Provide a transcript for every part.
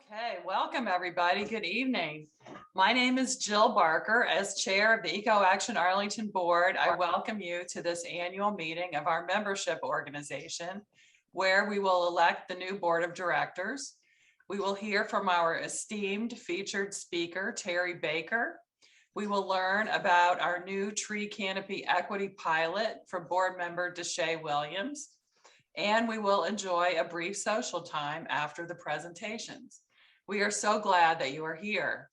Okay, welcome everybody. Good evening. My name is Jill Barker. As chair of the EcoAction Arlington board, I welcome you to this annual meeting of our membership organization, where we will elect the new board of directors. We will hear from our esteemed featured speaker, Terry Baker. We will learn about our new tree canopy equity pilot from board member Deshae Williams. And we will enjoy a brief social time after the presentations. We are so glad that you are here.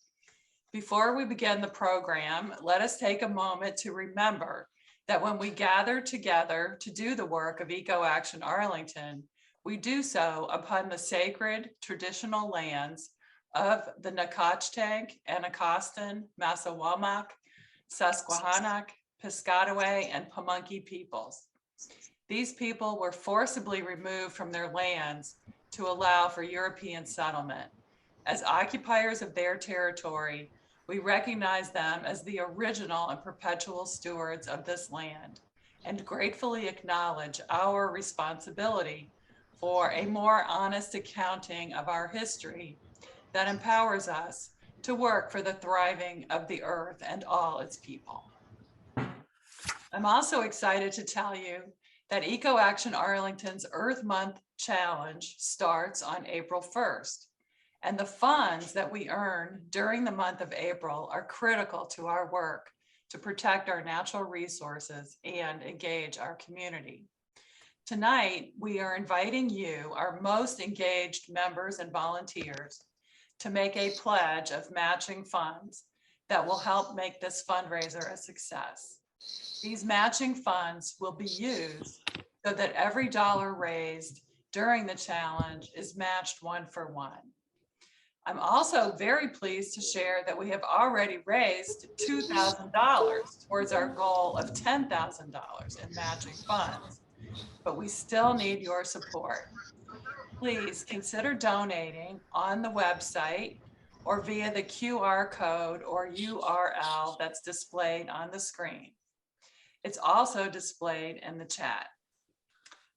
Before we begin the program, let us take a moment to remember that when we gather together to do the work of EcoAction Arlington, we do so upon the sacred traditional lands of the Nacotchtank, Anacostan, Massawomack, Susquehannock, Piscataway, and Pamunkey peoples. These people were forcibly removed from their lands to allow for European settlement. As occupiers of their territory, we recognize them as the original and perpetual stewards of this land and gratefully acknowledge our responsibility for a more honest accounting of our history that empowers us to work for the thriving of the earth and all its people. I'm also excited to tell you that EcoAction Arlington's Earth Month Challenge starts on April 1st. And the funds that we earn during the month of April are critical to our work to protect our natural resources and engage our community. Tonight, we are inviting you, our most engaged members and volunteers, to make a pledge of matching funds that will help make this fundraiser a success. These matching funds will be used so that every dollar raised during the challenge is matched 1-for-1. I'm also very pleased to share that we have already raised $2,000 towards our goal of $10,000 in matching funds, but we still need your support. Please consider donating on the website or via the QR code or URL that's displayed on the screen. It's also displayed in the chat.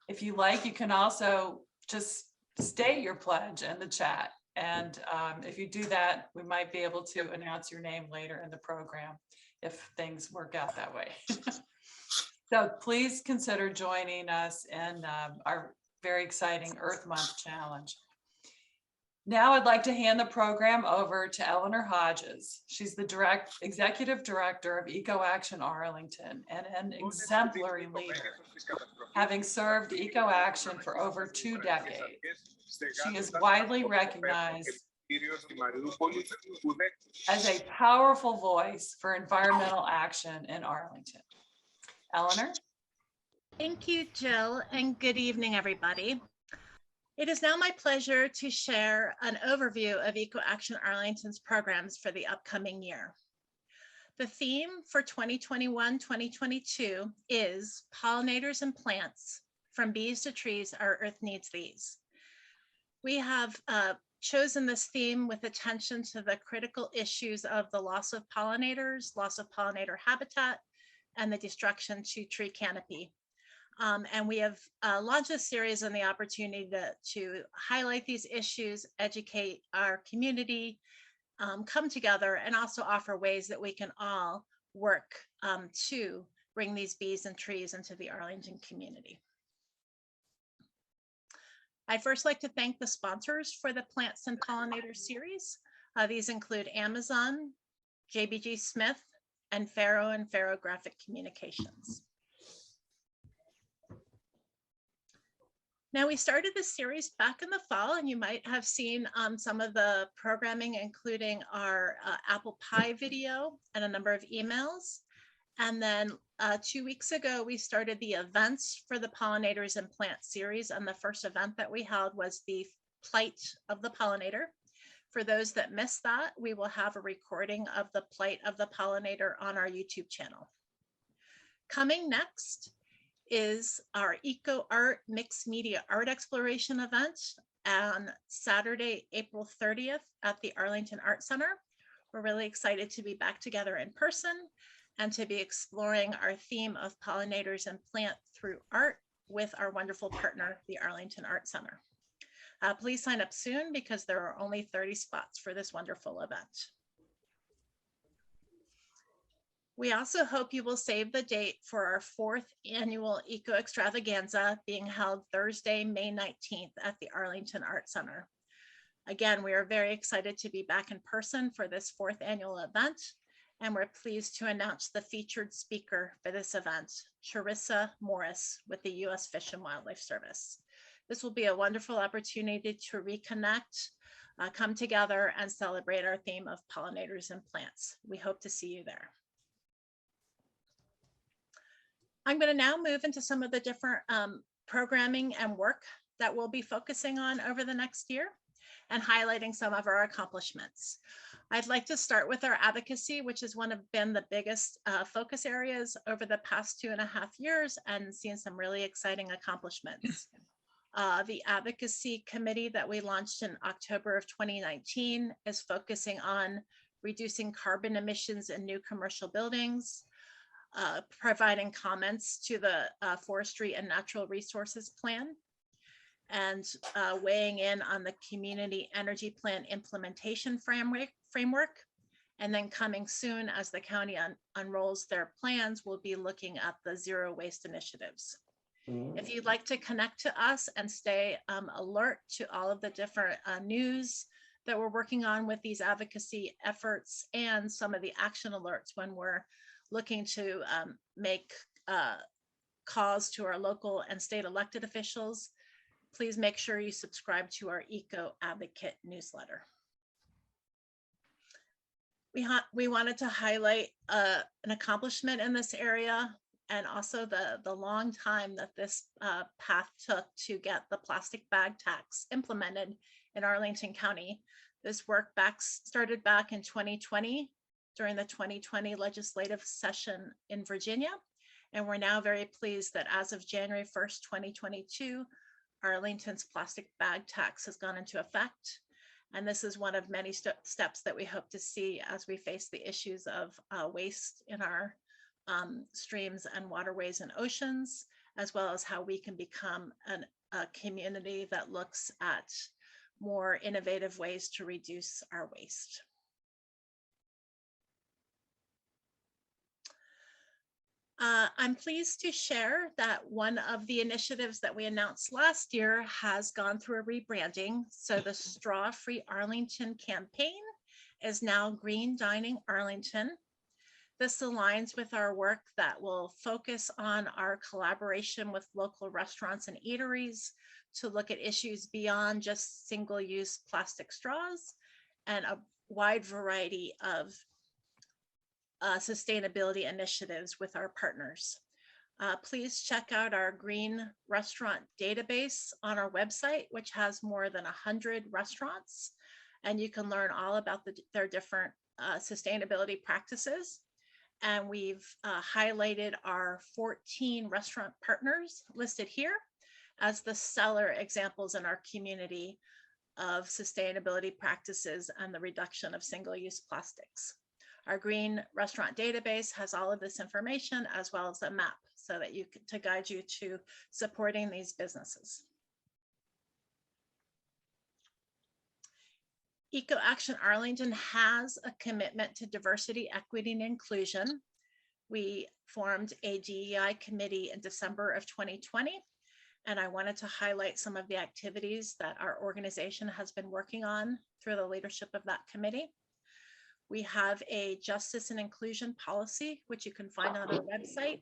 If you like, you can also just state your pledge in the chat. And if you do that, we might be able to announce your name later in the program if things work out that way. So please consider joining us in our very exciting Earth Month Challenge. Now I'd like to hand the program over to Eleanor Hodges. She's the executive director of EcoAction Arlington and an exemplary leader, having served EcoAction for over 2 decades. She is widely recognized as a powerful voice for environmental action in Arlington. Eleanor? Thank you, Jill, and good evening, everybody. It is now my pleasure to share an overview of EcoAction Arlington's programs for the upcoming year. The theme for 2021-2022 is Pollinators and Plants, From Bees to Trees, Our Earth Needs These. We have chosen this theme with attention to the critical issues of the loss of pollinators, loss of pollinator habitat, and the destruction to tree canopy. And we have launched a series on the opportunity to highlight these issues, educate our community, come together, and also offer ways that we can all work to bring these bees and trees into the Arlington community. I'd first like to thank the sponsors for the Plants and Pollinators series. These include Amazon, JBG Smith, and Faro Graphic Communications. Now, we started this series back in the fall, and you might have seen some of the programming, including our apple pie video and a number of emails. And then 2 weeks ago, we started the events for the Pollinators and Plants series. And the first event that we held was the Plight of the Pollinator. For those that missed that, we will have a recording of the Plight of the Pollinator on our YouTube channel. Coming next is our Eco Art Mixed Media Art Exploration event on Saturday, April 30th at the Arlington Art Center. We're really excited to be back together in person and to be exploring our theme of pollinators and plant through art with our wonderful partner, the Arlington Art Center. Please sign up soon because there are only 30 spots for this wonderful event. We also hope you will save the date for our 4th annual Eco Extravaganza being held Thursday, May 19th at the Arlington Art Center. Again, we are very excited to be back in person for this 4th annual event, and we're pleased to announce the featured speaker for this event, Charissa Morris with the U.S. Fish and Wildlife Service. This will be a wonderful opportunity to reconnect, come together, and celebrate our theme of pollinators and plants. We hope to see you there. I'm going to now move into some of the different programming and work that we'll be focusing on over the next year and highlighting some of our accomplishments. I'd like to start with our advocacy, which has been the biggest focus areas over the past 2.5 years and seen some really exciting accomplishments. The advocacy committee that we launched in October of 2019 is focusing on reducing carbon emissions in new commercial buildings, providing comments to the Forestry and Natural Resources Plan, and weighing in on the Community Energy Plan implementation framework. And then coming soon, as the county unrolls their plans, we'll be looking at the zero waste initiatives. If you'd like to connect to us and stay alert to all of the different news that we're working on with these advocacy efforts and some of the action alerts when we're looking to make calls to our local and state elected officials, please make sure you subscribe to our Eco Advocate newsletter. We wanted to highlight an accomplishment in this area and also the long time that this path took to get the plastic bag tax implemented in Arlington County. This work started back in 2020 during the 2020 legislative session in Virginia. And we're now very pleased that as of January 1st, 2022, Arlington's plastic bag tax has gone into effect. And this is one of many steps that we hope to see as we face the issues of waste in our streams and waterways and oceans, as well as how we can become a community that looks at more innovative ways to reduce our waste. I'm pleased to share that one of the initiatives that we announced last year has gone through a rebranding. So the Straw Free Arlington campaign is now Green Dining Arlington. This aligns with our work that will focus on our collaboration with local restaurants and eateries to look at issues beyond just single-use plastic straws and a wide variety of sustainability initiatives with our partners. Please check out our green restaurant database on our website, which has more than 100 restaurants, and you can learn all about their different sustainability practices. And we've highlighted our 14 restaurant partners listed here as the stellar examples in our community of sustainability practices and the reduction of single-use plastics. Our green restaurant database has all of this information as well as a map so that to guide you to supporting these businesses. EcoAction Arlington has a commitment to diversity, equity, and inclusion. We formed a DEI committee in December of 2020, and I wanted to highlight some of the activities that our organization has been working on through the leadership of that committee. We have a justice and inclusion policy, which you can find on our website,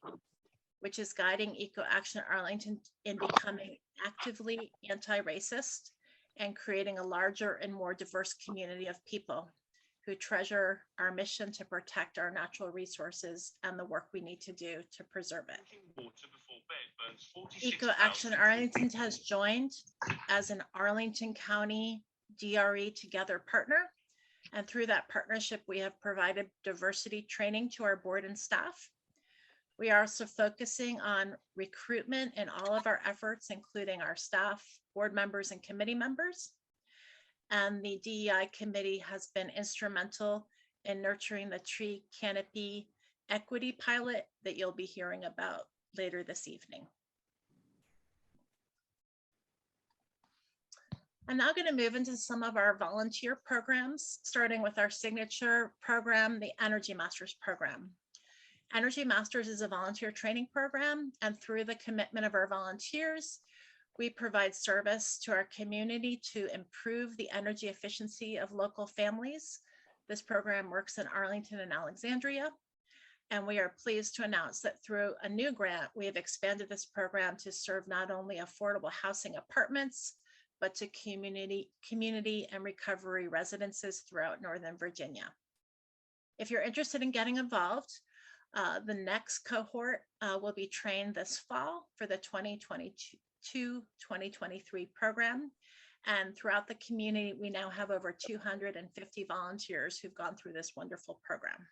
which is guiding EcoAction Arlington in becoming actively anti-racist and creating a larger and more diverse community of people who treasure our mission to protect our natural resources and the work we need to do to preserve it. EcoAction Arlington has joined as an Arlington County DRE Together partner. And through that partnership, we have provided diversity training to our board and staff. We are also focusing on recruitment in all of our efforts, including our staff, board members, and committee members. And the DEI committee has been instrumental in nurturing the tree canopy equity pilot that you'll be hearing about later this evening. I'm now going to move into some of our volunteer programs, starting with our signature program, the Energy Masters program. Energy Masters is a volunteer training program, and through the commitment of our volunteers, we provide service to our community to improve the energy efficiency of local families. This program works in Arlington and Alexandria, and we are pleased to announce that through a new grant, we have expanded this program to serve not only affordable housing apartments, but to community and recovery residences throughout Northern Virginia. If you're interested in getting involved, the next cohort will be trained this fall for the 2022-2023 program. And throughout the community, we now have over 250 volunteers who've gone through this wonderful program.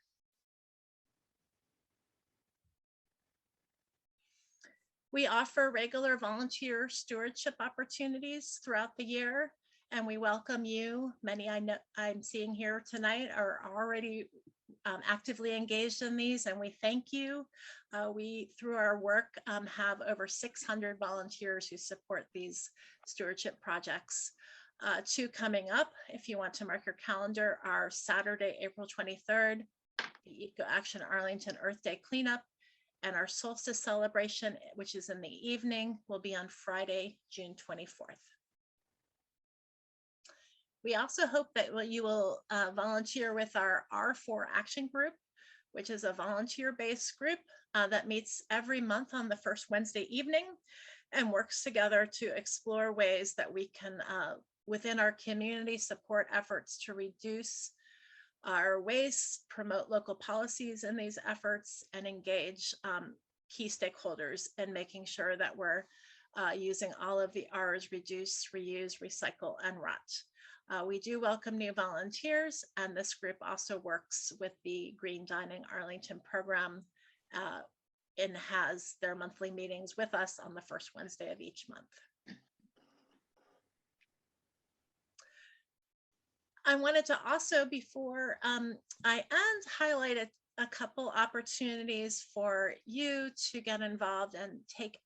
We offer regular volunteer stewardship opportunities throughout the year, and we welcome you. Many I know I'm seeing here tonight are already actively engaged in these, and we thank you. We, through our work, have over 600 volunteers who support these stewardship projects. Two coming up, if you want to mark your calendar, are Saturday, April 23rd, the EcoAction Arlington Earth Day cleanup, and our solstice celebration, which is in the evening, will be on Friday, June 24th. We also hope that you will volunteer with our R4 Action Group, which is a volunteer-based group that meets every month on the first Wednesday evening and works together to explore ways that we can, within our community, support efforts to reduce our waste, promote local policies in these efforts, and engage key stakeholders in making sure that we're using all of the R's: reduce, reuse, recycle, and rot. We do welcome new volunteers, and this group also works with the Green Dining Arlington program and has their monthly meetings with us on the first Wednesday of each month. I wanted to also, before I end, highlight a couple opportunities for you to get involved and take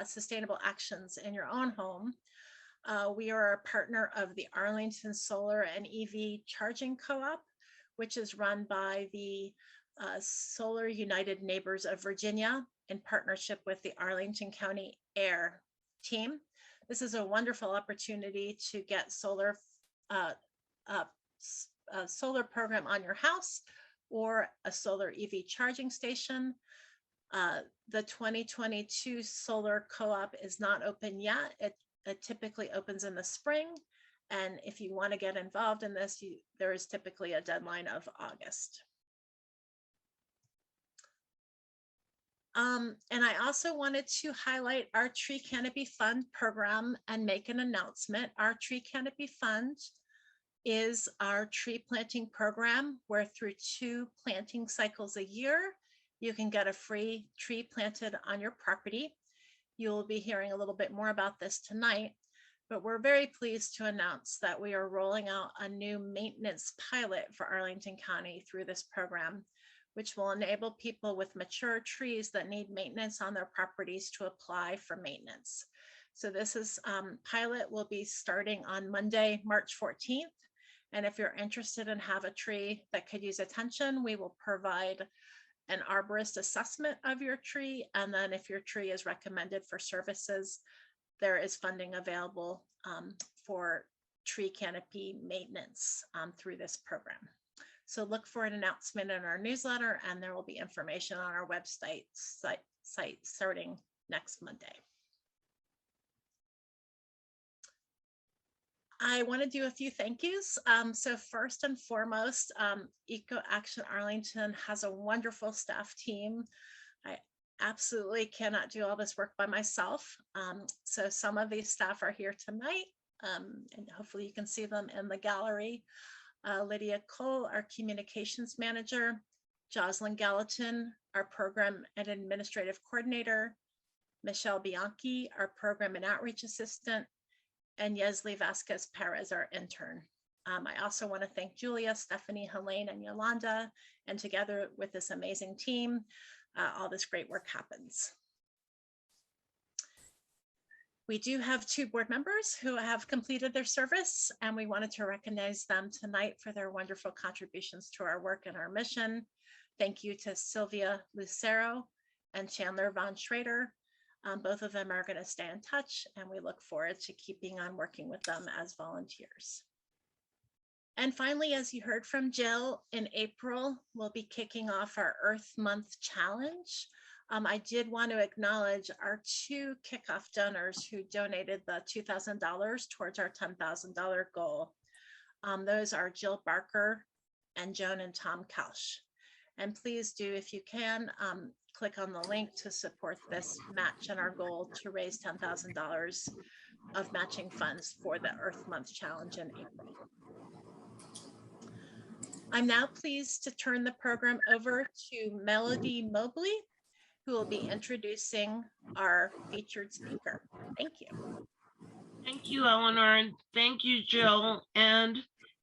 sustainable actions in your own home. We are a partner of the Arlington Solar and EV Charging Co-op, which is run by the Solar United Neighbors of Virginia in partnership with the Arlington County Air team. This is a wonderful opportunity to get solar program on your house or a solar EV charging station. The 2022 solar co-op is not open yet. It typically opens in the spring. And if you want to get involved in this, there is typically a deadline of August. And I also wanted to highlight our Tree Canopy Fund program and make an announcement. Our Tree Canopy Fund is our tree planting program where through 2 planting cycles a year, you can get a free tree planted on your property. You'll be hearing a little bit more about this tonight, but we're very pleased to announce that we are rolling out a new maintenance pilot for Arlington County through this program, which will enable people with mature trees that need maintenance on their properties to apply for maintenance. So this is pilot will be starting on Monday, March 14th. And if you're interested and have a tree that could use attention, we will provide an arborist assessment of your tree. And then if your tree is recommended for services, there is funding available for tree canopy maintenance through this program. So look for an announcement in our newsletter, and there will be information on our website site starting next Monday. I want to do a few thank yous. So first and foremost, EcoAction Arlington has a wonderful staff team. I absolutely cannot do all this work by myself. So some of these staff are here tonight, and hopefully you can see them in the gallery. Lydia Cole, our communications manager, Jocelyn Gallatin, our program and administrative coordinator, Michelle Bianchi, our program and outreach assistant, and Yesli Vasquez Perez, our intern. I also want to thank Julia, Stephanie, Helene, and Yolanda, and together with this amazing team, all this great work happens. We do have 2 board members who have completed their service, and we wanted to recognize them tonight for their wonderful contributions to our work and our mission. Thank you to Sylvia Lucero and Chandler Von Schrader. Both of them are going to stay in touch, and we look forward to keeping on working with them as volunteers. And finally, as you heard from Jill, in April, we'll be kicking off our Earth Month Challenge. I did want to acknowledge our 2 kickoff donors who donated the $2,000 towards our $10,000 goal. Those are Jill Barker and Joan and Tom Kelsch. And please do, if you can, click on the link to support this match and our goal to raise $10,000 of matching funds for the Earth Month Challenge in April. I'm now pleased to turn the program over to Melody Mobley, who will be introducing our featured speaker. Thank you. Thank you, Eleanor, and thank you, Jill and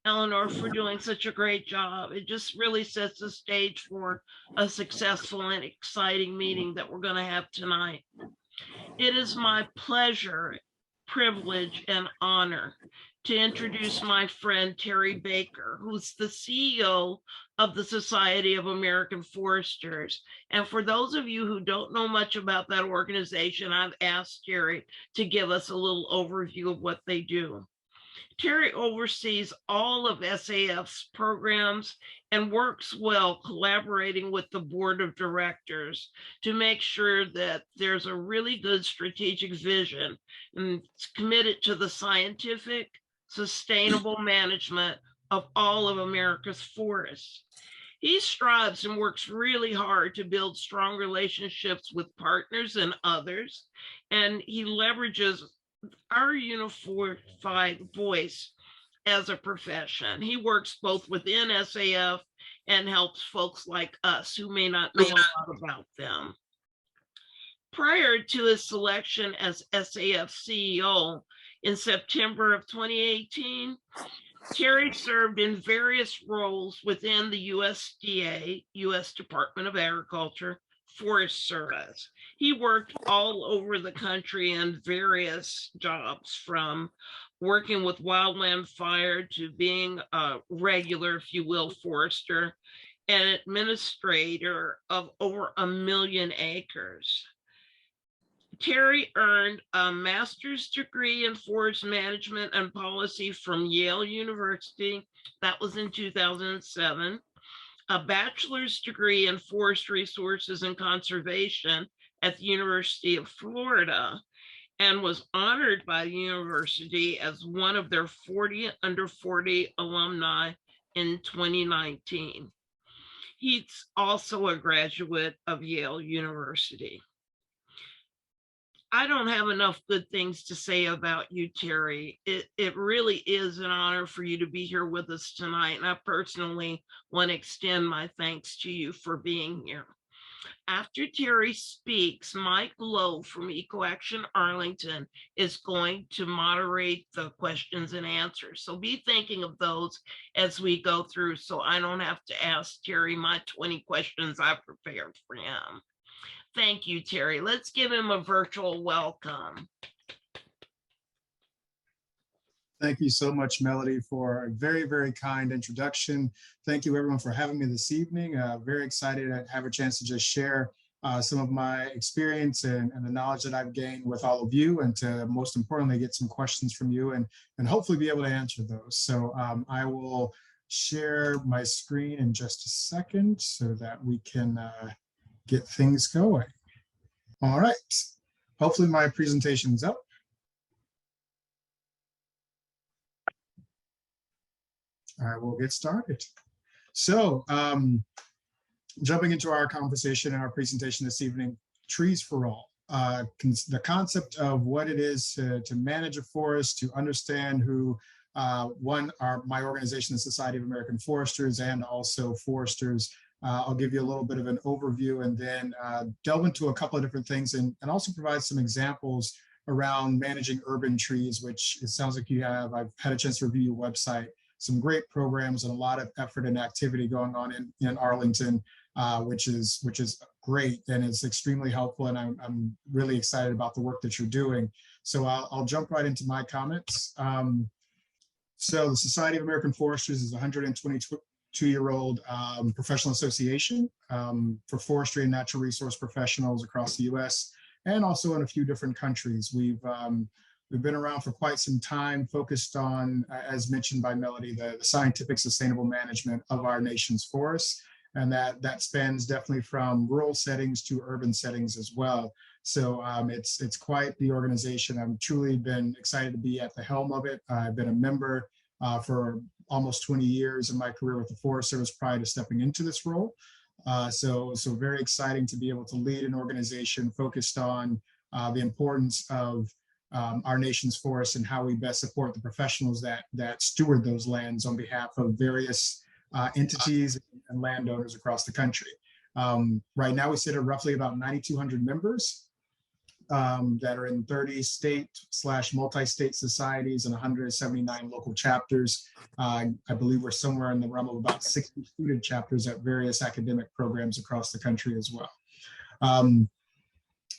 Eleanor, for doing such a great job. It just really sets the stage for a successful and exciting meeting that we're going to have tonight. It is my pleasure, privilege, and honor to introduce my friend Terry Baker, who's the CEO of the Society of American Foresters. And for those of you who don't know much about that organization, I've asked Terry to give us a little overview of what they do. Terry oversees all of SAF's programs and works well collaborating with the board of directors to make sure that there's a really good strategic vision and it's committed to the scientific, sustainable management of all of America's forests. He strives and works really hard to build strong relationships with partners and others, and he leverages our unified voice as a profession. He works both within SAF and helps folks like us who may not know a lot about them. Prior to his selection as SAF CEO in September of 2018, Terry served in various roles within the USDA, U.S. Department of Agriculture, Forest Service. He worked all over the country in various jobs, from working with wildland fire to being a regular, if you will, forester and administrator of over 1 million acres. Terry earned a master's degree in forest management and policy from Yale University. That was in 2007. A bachelor's degree in forest resources and conservation at the University of Florida, and was honored by the university as one of their 40 under 40 alumni in 2019. He's also a graduate of Yale University. I don't have enough good things to say about you, Terry. It really is an honor for you to be here with us tonight, and I personally want to extend my thanks to you for being here. After Terry speaks, Mike Lowe from EcoAction Arlington is going to moderate the questions and answers. So be thinking of those as we go through, so I don't have to ask Terry my 20 questions I prepared for him. Thank you, Terry. Let's give him a virtual welcome. Thank you so much, Melody, for a very, very kind introduction. Thank you, everyone, for having me this evening. Very excited to have a chance to just share some of my experience and the knowledge that I've gained with all of you, and to most importantly, get some questions from you and hopefully be able to answer those. So I will share my screen in just a second so that we can get things going. All right. Hopefully my presentation's up. All right, we'll get started. So jumping into our conversation and our presentation this evening, trees for all. The concept of what it is to manage a forest, to understand who my organization, the Society of American Foresters, and also foresters. I'll give you a little bit of an overview and then delve into a couple of different things and also provide some examples around managing urban trees, which it sounds like you have. I've had a chance to review your website. Some great programs and a lot of effort and activity going on in Arlington, which is great and it's extremely helpful. And I'm really excited about the work that you're doing. So I'll jump right into my comments. So the Society of American Foresters is a 122-year-old professional association for forestry and natural resource professionals across the U.S. and also in a few different countries. We've been around for quite some time, focused on, as mentioned by Melody, the scientific sustainable management of our nation's forests. And that spans definitely from rural settings to urban settings as well. So it's quite the organization. I've truly been excited to be at the helm of it. I've been a member for almost 20 years in my career with the Forest Service prior to stepping into this role. So very exciting to be able to lead an organization focused on the importance of our nation's forests and how we best support the professionals that steward those lands on behalf of various entities and landowners across the country. Right now, we sit at roughly about 9,200 members that are in 30 state/multi-state societies and 179 local chapters. I believe we're somewhere in the realm of about 60 student chapters at various academic programs across the country as well.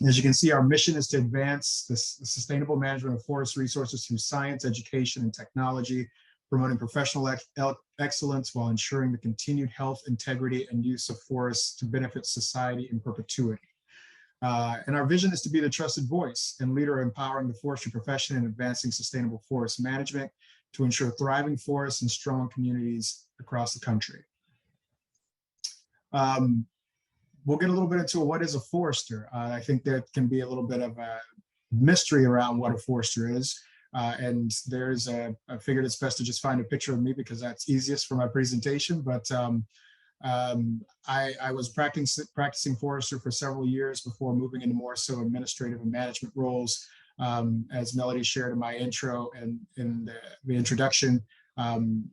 As you can see, our mission is to advance the sustainable management of forest resources through science, education, and technology, promoting professional excellence while ensuring the continued health, integrity, and use of forests to benefit society in perpetuity. And our vision is to be the trusted voice and leader empowering the forestry profession and advancing sustainable forest management to ensure thriving forests and strong communities across the country. We'll get a little bit into what is a forester. I think there can be a little bit of a mystery around what a forester is. And there's I figured it's best to just find a picture of me because that's easiest for my presentation. But I was practicing forester for several years before moving into more so administrative and management roles. As Melody shared in my intro and in the introduction, I'm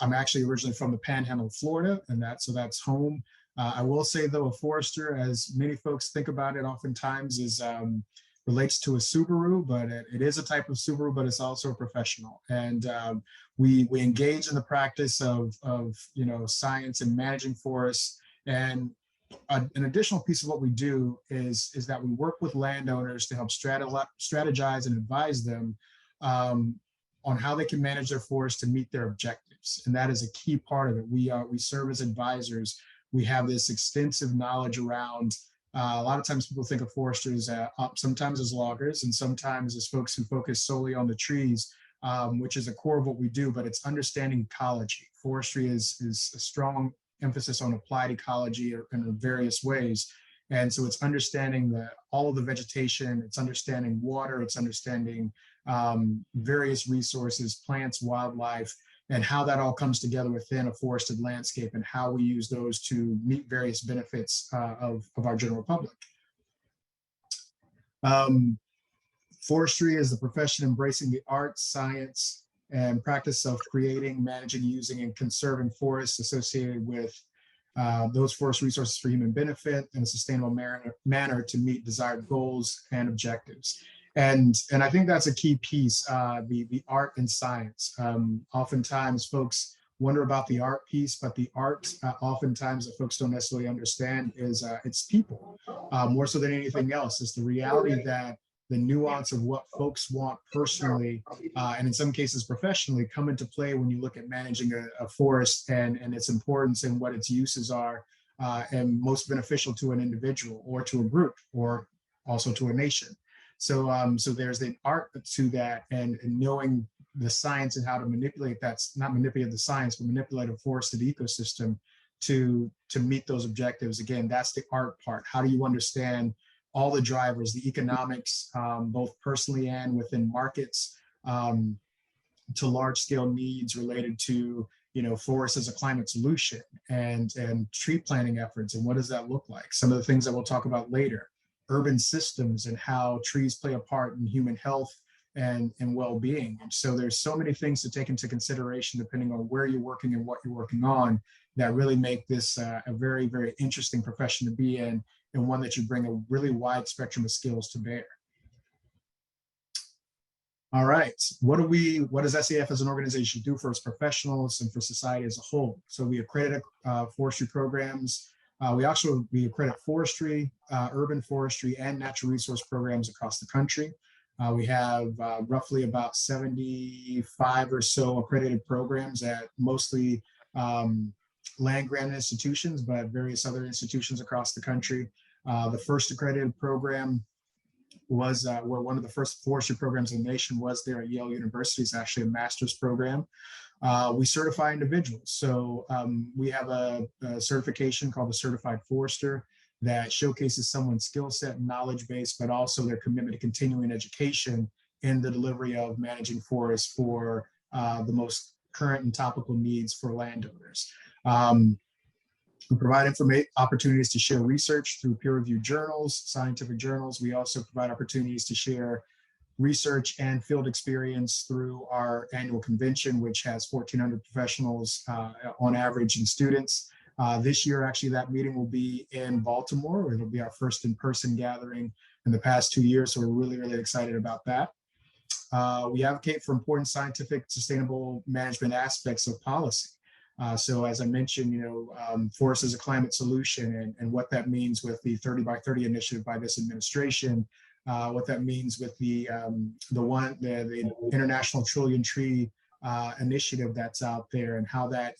actually originally from the Panhandle of Florida, and that's home. I will say though, a forester, as many folks think about it, oftentimes is relates to a Subaru, but it is a type of Subaru, but it's also a professional. And we engage in the practice of science and managing forests. And an additional piece of what we do is that we work with landowners to help strategize and advise them on how they can manage their forests to meet their objectives. And that is a key part of it. We serve as advisors. We have this extensive knowledge around. A lot of times people think of foresters sometimes as loggers and sometimes as folks who focus solely on the trees, which is a core of what we do, but it's understanding ecology. Forestry is a strong emphasis on applied ecology in various ways. And so it's understanding all of the vegetation, it's understanding water, it's understanding various resources, plants, wildlife, and how that all comes together within a forested landscape and how we use those to meet various benefits of our general public. Forestry is the profession embracing the art, science, and practice of creating, managing, using, and conserving forests associated with those forest resources for human benefit in a sustainable manner to meet desired goals and objectives. And I think that's a key piece, the art and science. Oftentimes folks wonder about the art piece, but the art oftentimes that folks don't necessarily understand is it's people, more so than anything else. It's the reality that the nuance of what folks want personally, and in some cases professionally, come into play when you look at managing a forest and its importance and what its uses are, and most beneficial to an individual or to a group or also to a nation. So there's the art to that and knowing the science and how to manipulate that, not manipulate the science, but manipulate a forested ecosystem to meet those objectives. Again, that's the art part. How do you understand all the drivers, the economics, both personally and within markets, to large scale needs related to, forests as a climate solution and tree planting efforts. And what does that look like? Some of the things that we'll talk about later. Urban systems and how trees play a part in human health and well-being. And so there's so many things to take into consideration depending on where you're working and what you're working on that really make this a very, very interesting profession to be in and one that you bring a really wide spectrum of skills to bear. All right, what does SAF as an organization do for its professionals and for society as a whole? So we accredit forestry programs We accredit forestry, urban forestry, and natural resource programs across the country. We have roughly about 75 or so accredited programs at mostly land grant institutions, but various other institutions across the country. The first accredited program was where one of the first forestry programs in the nation was there at Yale University. It's actually a master's program. We certify individuals. So we have a certification called the Certified Forester that showcases someone's skill set and knowledge base, but also their commitment to continuing education in the delivery of managing forests for the most current and topical needs for landowners. We provide opportunities to share research through peer-reviewed journals, scientific journals. We also provide opportunities to share research and field experience through our annual convention, which has 1,400 professionals on average and students. This year, actually, that meeting will be in Baltimore. It'll be our first in-person gathering in the past 2 years, so we're really, really excited about that. We advocate for important scientific, sustainable management aspects of policy. So as I mentioned, forest is a climate solution, and what that means with the 30 by 30 initiative by this administration, what that means with the International Trillion Tree initiative that's out there, and how that,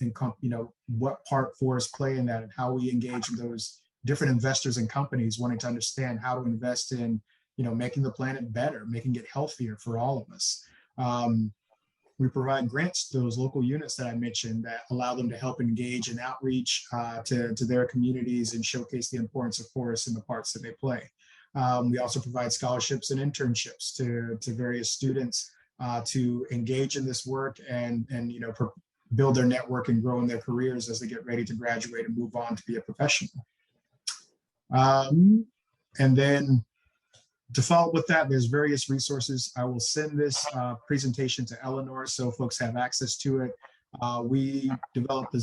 what part forests play in that, and how we engage with those different investors and companies wanting to understand how to invest in, making the planet better, making it healthier for all of us. We provide grants to those local units that I mentioned that allow them to help engage in outreach to their communities and showcase the importance of forests and the parts that they play. We also provide scholarships and internships to various students to engage in this work and build their network and grow in their careers as they get ready to graduate and move on to be a professional. And then to follow with that, there's various resources. I will send this presentation to Eleanor so folks have access to it. We develop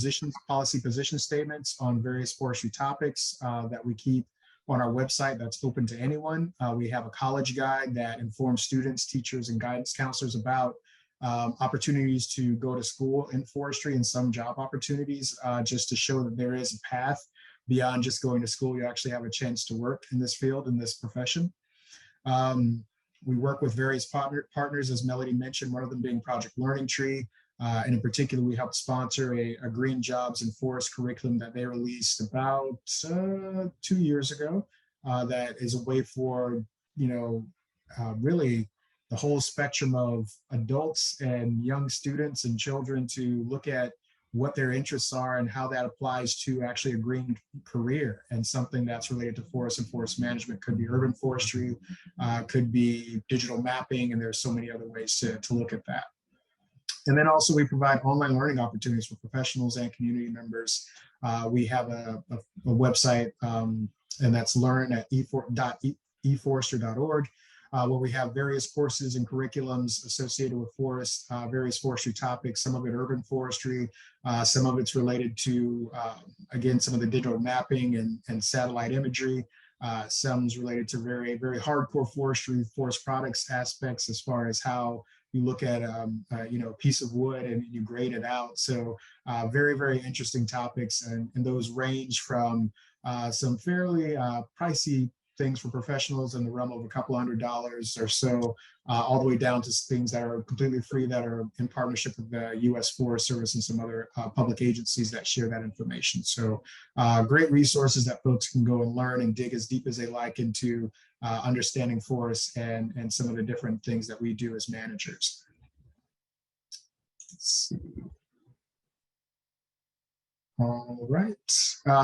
policy position statements on various forestry topics that we keep on our website that's open to anyone. We have a college guide that informs students, teachers, and guidance counselors about opportunities to go to school in forestry and some job opportunities, just to show that there is a path beyond just going to school. You actually have a chance to work in this field, in this profession. We work with various partners, as Melody mentioned, one of them being Project Learning Tree. And in particular, we helped sponsor a green jobs and forest curriculum that they released about 2 years ago. That is a way for, really the whole spectrum of adults and young students and children to look at what their interests are and how that applies to actually a green career and something that's related to forest and forest management. Could be urban forestry, could be digital mapping, and there's so many other ways to look at that. And then also we provide online learning opportunities for professionals and community members. We have a website, and that's learn@eforester.org, where we have various courses and curriculums associated with forests, various forestry topics, some of it urban forestry, some of it's related to, again, some of the digital mapping and satellite imagery. Some's related to very, very hardcore forestry, forest products aspects, as far as how you look at a piece of wood and you grade it out. So very, very interesting topics, and those range from some fairly pricey things for professionals in the realm of a couple $100 or so, all the way down to things that are completely free, that are in partnership with the U.S. Forest Service and some other public agencies that share that information. So great resources that folks can go and learn and dig as deep as they like into understanding forests and some of the different things that we do as managers. Let's see. All right,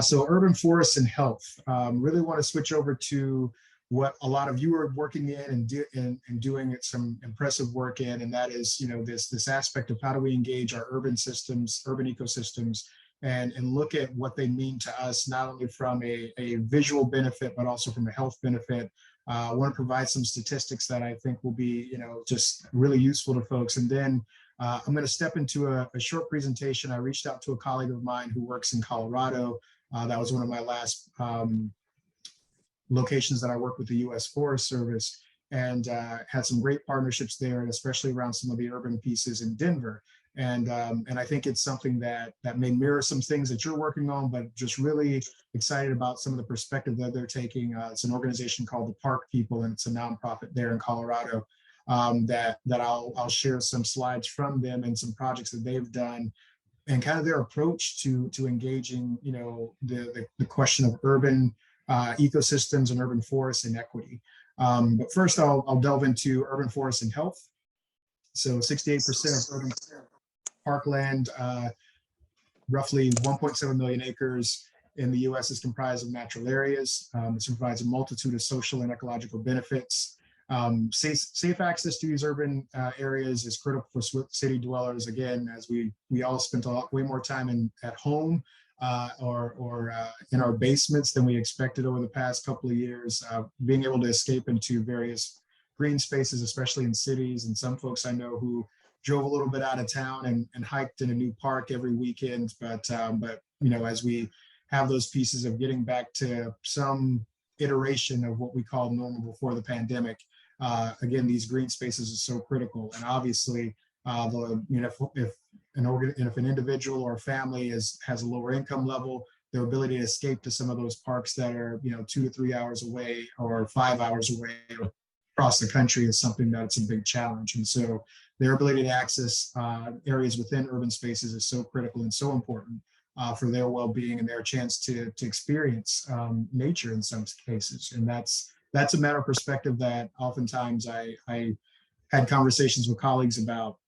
so urban forests and health. Really want to switch over to what a lot of you are working in and doing some impressive work in, and that is, this aspect of how do we engage our urban systems, urban ecosystems, and look at what they mean to us, not only from a visual benefit, but also from a health benefit. I want to provide some statistics that I think will be, just really useful to folks. And then I'm going to step into a short presentation. I reached out to a colleague of mine who works in Colorado. That was one of my last locations that I worked with the U.S. Forest Service, and had some great partnerships there, and especially around some of the urban pieces in Denver. And I think it's something that may mirror some things that you're working on, but just really excited about some of the perspective that they're taking. It's an organization called the Park People, and it's a nonprofit there in Colorado. That I'll share some slides from them and some projects that they've done, and kind of their approach to engaging, the question of urban ecosystems and urban forests and equity. But first, I'll delve into urban forests and health. So 68% of urban parkland, roughly 1.7 million acres in the U.S. is comprised of natural areas. It provides a multitude of social and ecological benefits. Safe access to these urban areas is critical for city dwellers. Again, as we all spent way more time at home or in our basements than we expected over the past couple of years, being able to escape into various green spaces, especially in cities. And some folks I know who drove a little bit out of town and hiked in a new park every weekend. But as we have those pieces of getting back to some iteration of what we called normal before the pandemic, again, these green spaces are so critical. And obviously, if an individual or a family has a lower income level, their ability to escape to some of those parks that are 2 to 3 hours away or 5 hours away across the country is something that's a big challenge. And so their ability to access areas within urban spaces is so critical and so important for their well-being and their chance to experience nature in some cases. And that's a matter of perspective that oftentimes I had conversations with colleagues about.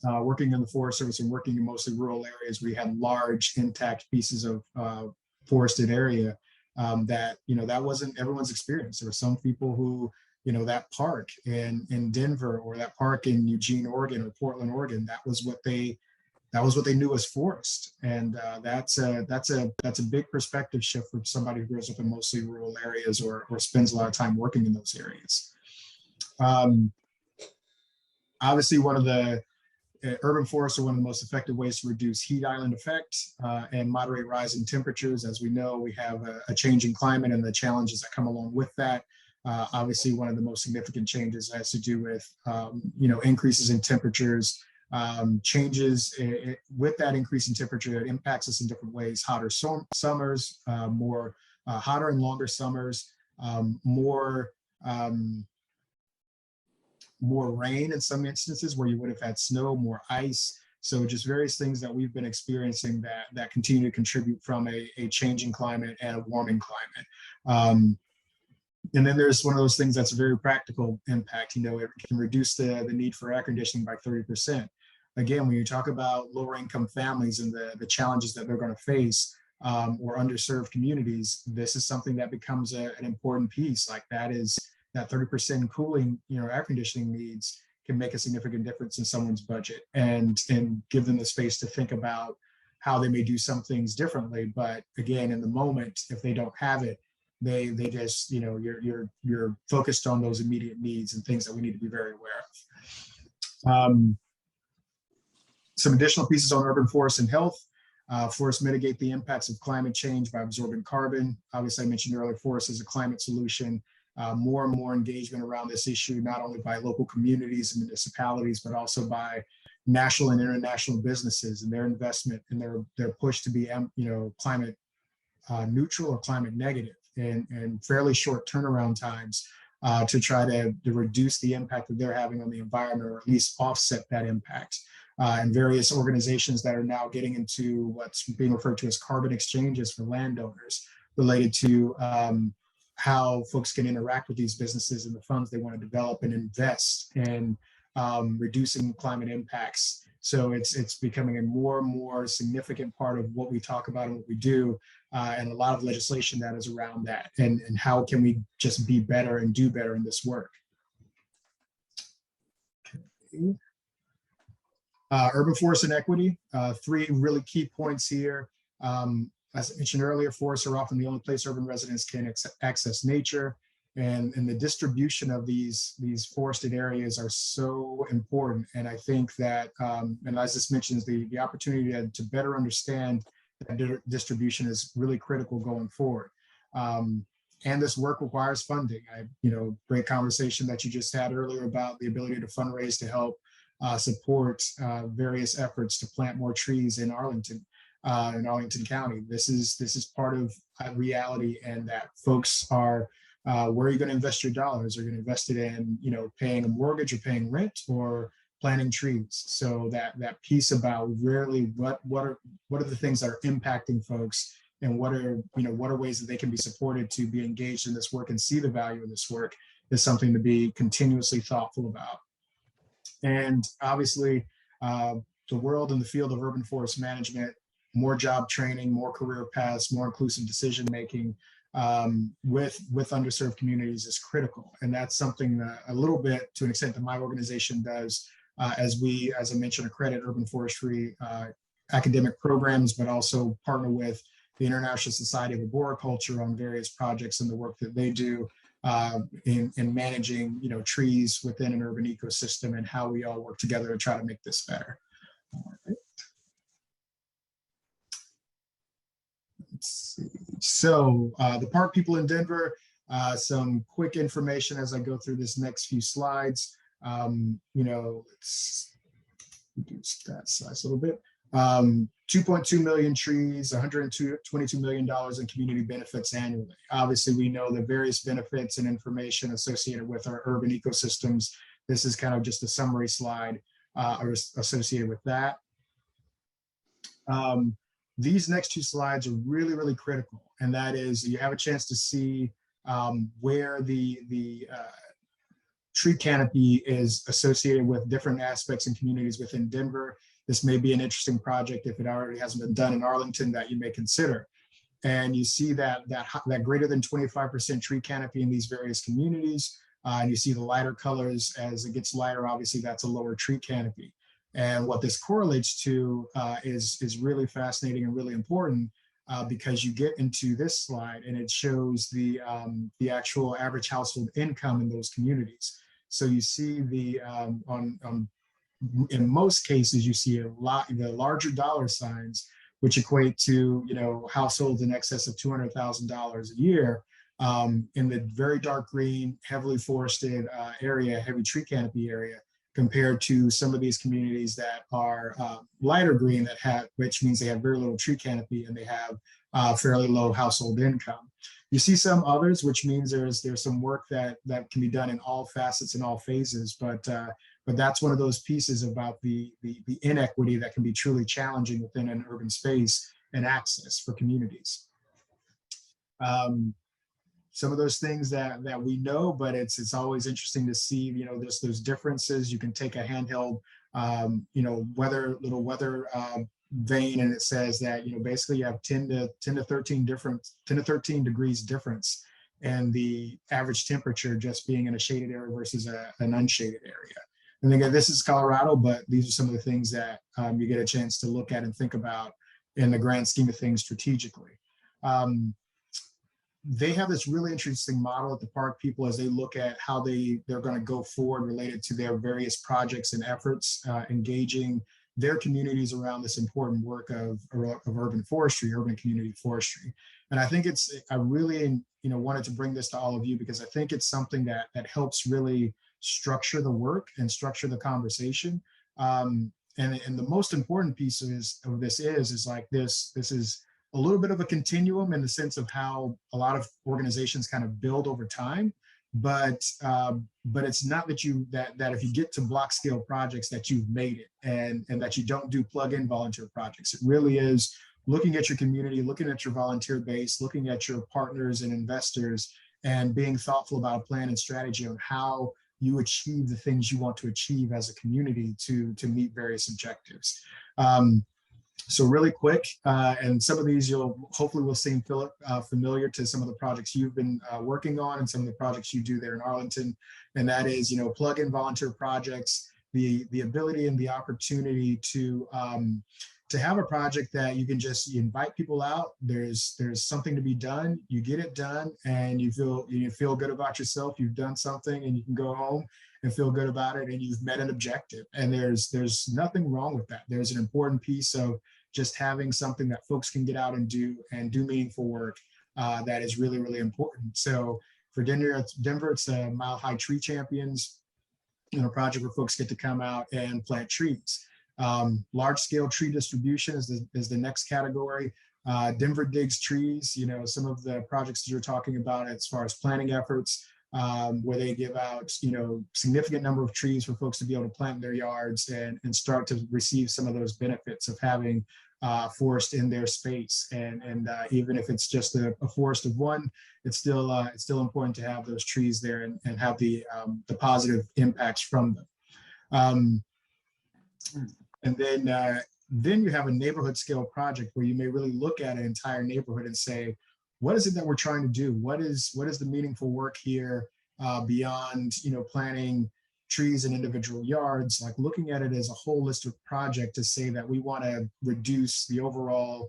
Working in the Forest Service and working in mostly rural areas, we had large intact pieces of forested area that wasn't everyone's experience. There were some people who, that park in Denver or that park in Eugene, Oregon, or Portland, Oregon, that was what they knew as forest. And that's a big perspective shift for somebody who grows up in mostly rural areas or spends a lot of time working in those areas. Obviously, one of the urban forests are one of the most effective ways to reduce heat island effect and moderate rising temperatures. As we know, we have a changing climate and the challenges that come along with that. Obviously, one of the most significant changes has to do with, increases in temperatures, changes with that increase in temperature. It impacts us in different ways: hotter summers, more hotter and longer summers, more rain in some instances where you would have had snow, more ice. So just various things that we've been experiencing that continue to contribute from a changing climate and a warming climate. And then there's one of those things that's a very practical impact. It can reduce the need for air conditioning by 30%. Again, when you talk about lower income families and the challenges that they're going to face, or underserved communities, this is something that becomes an important piece. Like that 30% cooling, air conditioning needs can make a significant difference in someone's budget and give them the space to think about how they may do some things differently. But again, in the moment, if they don't have it, they just, you're focused on those immediate needs and things that we need to be very aware of. Some additional pieces on urban forests and health. Forests mitigate the impacts of climate change by absorbing carbon. Obviously, I mentioned earlier, forests is a climate solution. More and more engagement around this issue, not only by local communities and municipalities, but also by national and international businesses and their investment and their push to be, climate neutral or climate negative and fairly short turnaround times to try to reduce the impact that they're having on the environment, or at least offset that impact. And various organizations that are now getting into what's being referred to as carbon exchanges for landowners, related to how folks can interact with these businesses and the funds they want to develop and invest in reducing climate impacts. So it's becoming a more and more significant part of what we talk about and what we do, and a lot of legislation that is around that, and how can we just be better and do better in this work. Okay. Urban forest and equity, 3 really key points here. As I mentioned earlier, forests are often the only place urban residents can access nature, and the distribution of these forested areas are so important. And I think that, and as this mentions, the opportunity to better understand that distribution is really critical going forward. And this work requires funding. Great conversation that you just had earlier about the ability to fundraise to help support various efforts to plant more trees in Arlington County. This is part of reality, and that folks are where are you going to invest your dollars? Are you going to invest it in, paying a mortgage or paying rent, or planting trees? So that piece about really what are the things that are impacting folks, and what are ways that they can be supported to be engaged in this work and see the value in this work, is something to be continuously thoughtful about. And obviously, the world in the field of urban forest management, more job training, more career paths, more inclusive decision making with underserved communities is critical. And that's something a little bit, to an extent, that my organization does, as I mentioned, accredit urban forestry academic programs, but also partner with the International Society of Arboriculture on various projects and the work that they do in managing trees within an urban ecosystem, and how we all work together to try to make this better. All right. Let's see. So the park people in Denver, some quick information as I go through this next few slides. Let's reduce that size a little bit. 2.2 million trees, $122 million in community benefits annually. Obviously, we know the various benefits and information associated with our urban ecosystems. This is kind of just a summary slide associated with that. These next two slides are really, really critical, and that is, you have a chance to see where the tree canopy is associated with different aspects and communities within Denver. This may be an interesting project, if it already hasn't been done in Arlington, that you may consider. And you see that greater than 25% tree canopy in these various communities. And you see the lighter colors. As it gets lighter, obviously that's a lower tree canopy. And what this correlates to is really fascinating and really important, because you get into this slide and it shows the actual average household income in those communities. So you see in most cases, you see the larger dollar signs, which equate to households in excess of $200,000 a year, in the very dark green, heavily forested area, heavy tree canopy area, compared to some of these communities that are lighter green, which means they have very little tree canopy and they have fairly low household income. You see some others, which means there's some work that can be done in all facets and all phases, but that's one of those pieces about the inequity that can be truly challenging within an urban space and access for communities. Some of those things that we know, but it's always interesting to see, there's those differences. You can take a handheld, weather vane, and it says that, basically you have 10 to 13 degrees difference in the average temperature just being in a shaded area versus an unshaded area. And again, this is Colorado, but these are some of the things that you get a chance to look at and think about in the grand scheme of things strategically. They have this really interesting model at the park people as they look at how they're going to go forward related to their various projects and efforts, engaging their communities around this important work of urban forestry, urban community forestry. And I think I really wanted to bring this to all of you, because I think it's something that helps really structure the work and structure the conversation. And the most important piece of this is like this is a little bit of a continuum in the sense of how a lot of organizations kind of build over time, but it's not that if you get to block scale projects that you've made it, and that you don't do plug-in volunteer projects. It really is looking at your community, looking at your volunteer base, looking at your partners and investors, and being thoughtful about a plan and strategy on how you achieve the things you want to achieve as a community to meet various objectives. So really quick, and some of these hopefully will seem familiar to some of the projects you've been working on and some of the projects you do there in Arlington. And that is, plug-in volunteer projects, the ability and the opportunity to have a project that you can you invite people out. There's something to be done. You get it done, and you feel good about yourself. You've done something, and you can go home and feel good about it, and you've met an objective. And there's nothing wrong with that. There's an important piece of just having something that folks can get out and do meaningful work that is really, really important. So for Denver, it's Mile High Tree Champions. project where folks get to come out and plant trees. Large scale tree distribution is the next category. Denver digs trees, some of the projects that you're talking about as far as planting efforts, where they give out, significant number of trees for folks to be able to plant in their yards and start to receive some of those benefits of having forest in their space. And even if it's just a forest of one, it's still important to have those trees there and have the positive impacts from them. And then you have a neighborhood scale project where you may really look at an entire neighborhood and say, what is it that we're trying to do? What is the meaningful work here beyond, planting trees in individual yards, like looking at it as a holistic project to say that we want to reduce the overall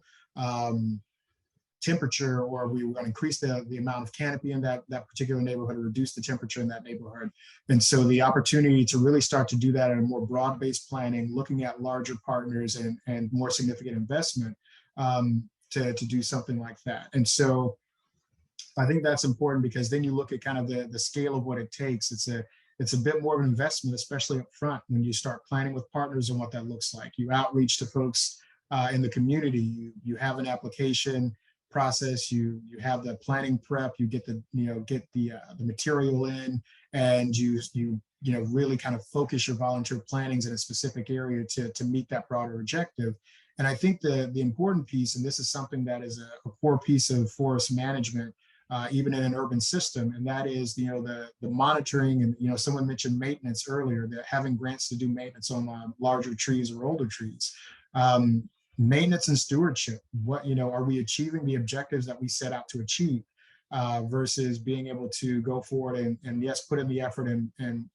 temperature, or we want to increase the amount of canopy in that particular neighborhood, or reduce the temperature in that neighborhood. And so the opportunity to really start to do that in a more broad-based planning, looking at larger partners and more significant investment to do something like that. And so I think that's important, because then you look at kind of the scale of what it takes. It's a bit more of an investment, especially up front when you start planning with partners and what that looks like. You outreach to folks in the community. You have an application process. You have the planning prep. You get the material in, and you really kind of focus your volunteer plannings in a specific area to meet that broader objective. And I think the important piece, and this is something that is a core piece of forest management, even in an urban system, and that is the monitoring. And someone mentioned maintenance earlier, that having grants to do maintenance on larger trees or older trees. Maintenance and stewardship. What are we achieving the objectives that we set out to achieve, versus being able to go forward and yes, put in the effort and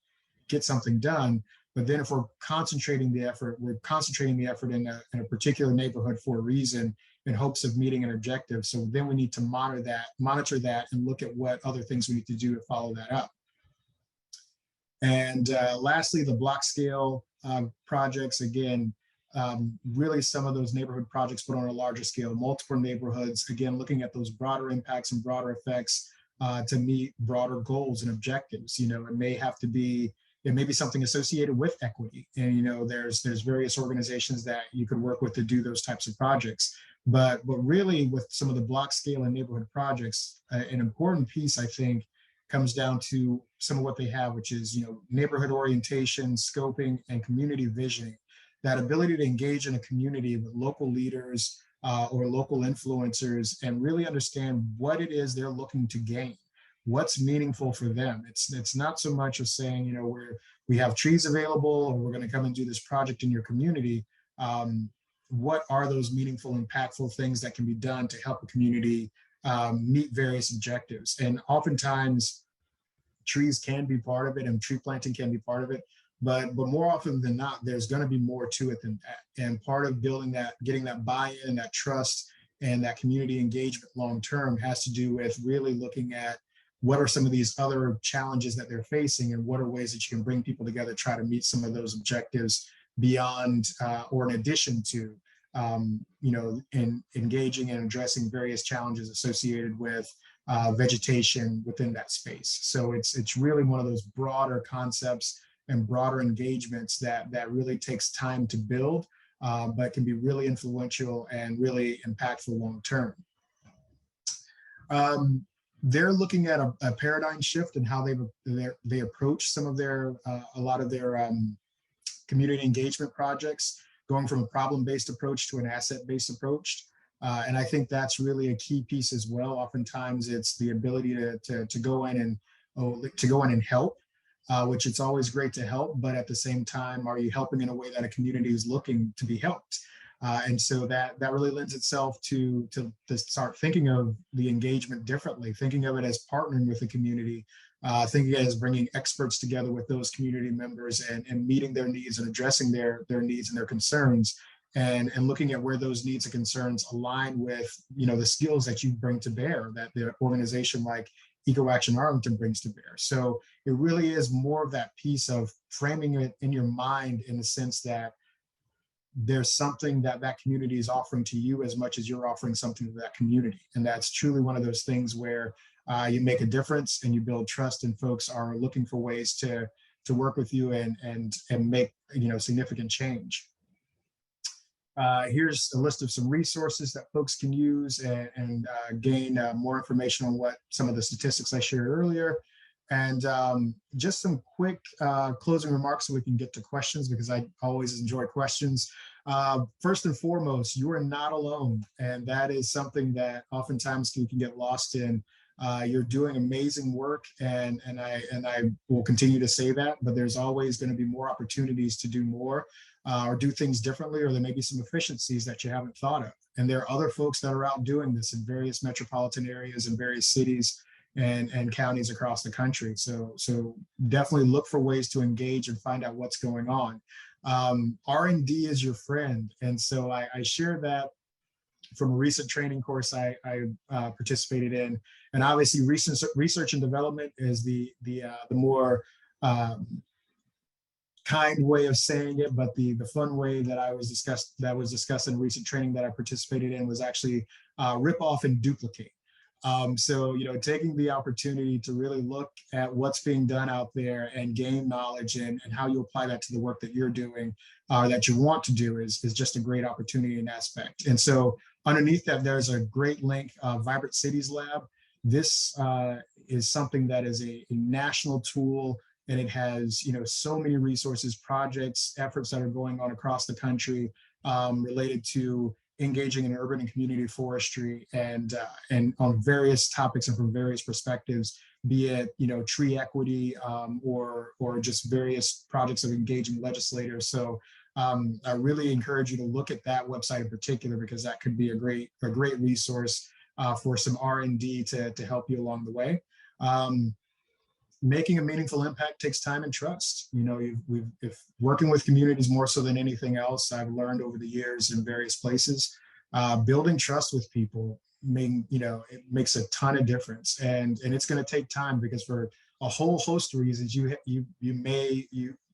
get something done. But then if we're concentrating the effort in a particular neighborhood for a reason, in hopes of meeting an objective. So then we need to monitor that and look at what other things we need to do to follow that up. And lastly, the block scale projects, again, really some of those neighborhood projects, but on a larger scale, multiple neighborhoods, again, looking at those broader impacts and broader effects to meet broader goals and objectives. It may be something associated with equity. And, there's various organizations that you could work with to do those types of projects. But really with some of the block scale and neighborhood projects, an important piece, I think, comes down to some of what they have, which is, neighborhood orientation, scoping, and community visioning. That ability to engage in a community with local leaders or local influencers and really understand what it is they're looking to gain, what's meaningful for them. It's not so much of saying, we have trees available, or we're going to come and do this project in your community. What are those meaningful, impactful things that can be done to help a community meet various objectives? And oftentimes trees can be part of it, and tree planting can be part of it. But more often than not, there's going to be more to it than that. And part of building that, getting that buy-in, that trust, and that community engagement long-term has to do with really looking at what are some of these other challenges that they're facing, and what are ways that you can bring people together, try to meet some of those objectives beyond or in addition to, in engaging and addressing various challenges associated with vegetation within that space. So it's really one of those broader concepts and broader engagements that really takes time to build, but can be really influential and really impactful long term. They're looking at a paradigm shift in how they approach some of a lot of their community engagement projects, going from a problem-based approach to an asset-based approach. And I think that's really a key piece as well. Oftentimes it's the ability to go in and help, which it's always great to help, but at the same time, are you helping in a way that a community is looking to be helped? And so that really lends itself to start thinking of the engagement differently, thinking of it as partnering with the community, thinking of it as bringing experts together with those community members and meeting their needs and addressing their needs and their concerns, and looking at where those needs and concerns align with the skills that you bring to bear, that the organization like EcoAction Arlington brings to bear. So it really is more of that piece of framing it in your mind in the sense that there's something that community is offering to you as much as you're offering something to that community. And that's truly one of those things where you make a difference and you build trust, and folks are looking for ways to work with you and make, you know, significant change. Here's a list of some resources that folks can use and gain more information on what some of the statistics I shared earlier. And just some quick closing remarks so we can get to questions, because I always enjoy questions. First and foremost, you are not alone. And that is something that oftentimes you can get lost in. You're doing amazing work, and I will continue to say that, but there's always going to be more opportunities to do more or do things differently, or there may be some efficiencies that you haven't thought of. And there are other folks that are out doing this in various metropolitan areas and various cities and counties across the country. So definitely look for ways to engage and find out what's going on. R&D is your friend. And so I share that from a recent training course I participated in. And obviously research and development is the more kind way of saying it, but the fun way that was discussed in recent training that I participated in was actually rip off and duplicate. So, you know, taking the opportunity to really look at what's being done out there and gain knowledge and how you apply that to the work that you're doing, that you want to do is just a great opportunity and aspect. And so underneath that, there's a great link, Vibrant Cities Lab. This is something that is a national tool, and it has, you know, so many resources, projects, efforts that are going on across the country related to engaging in urban and community forestry and on various topics and from various perspectives, be it, you know, tree equity or just various projects of engaging legislators. So I really encourage you to look at that website in particular, because that could be a great resource for some R&D to help you along the way. Making a meaningful impact takes time and trust. You know, if working with communities more so than anything else, I've learned over the years in various places, building trust with people, it makes a ton of difference. And it's going to take time, because for a whole host of reasons,